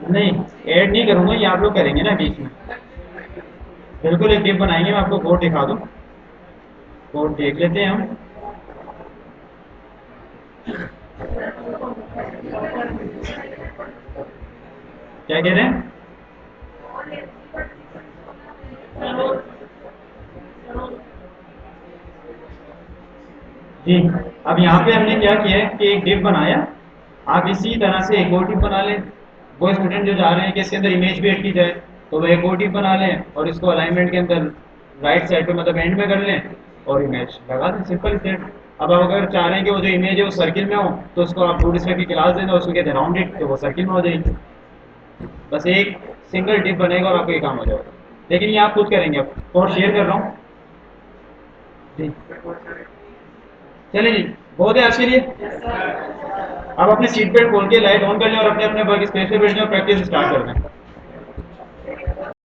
نہیں ایڈ نہیں کروں گا، یہ آپ لوگ کریں گے نا بیچ میں. بالکل ایک ٹپ بنائیں گے، میں آپ کو کوڈ دکھا دوں، کوڈ دیکھ لیتے ہیں ہم. کیا کہہ رہے ہیں؟ جی اب یہاں پہ ہم نے کیا کیا ہے کہ ایک ڈپ بنایا، آپ اسی طرح سے ایک اور ڈپ بنا لیں. وہ اسٹوڈنٹ جو چاہ رہے ہیں کہ اس کے اندر امیج بھی ایڈ کی جائے تو وہ ایک اور ڈپ بنا لیں اور اس کو الائنمنٹ کے اندر رائٹ سائڈ پہ مطلب اینڈ میں کر لیں اور امیج لگا دیں. Simple set. اب آپ اگر چاہ رہے ہیں کہ وہ جو امیج ہے وہ سرکل میں ہو تو اس کو آپ ڈو ڈسپلے کی کلاس دیں اور اس کو کہتے ہیں راؤنڈ اٹ تو وہ سرکل میں ہو جائے گی. بس ایک سنگل ڈپ بنے گا اور آپ کو یہ کام ہو جائے گا. لیکن یہ آپ خود کریں گے. اب کوڈ شیئر کر رہا ہوں. جی چلیں جی بہت ہے آج کے لیے. آپ اپنے سیٹ بیلٹ کھول کے لائٹ آن کر لیں اور اپنے اپنے ورک اسپیس پہ بیٹھ جائیں اور پریکٹس اسٹارٹ کر دیں.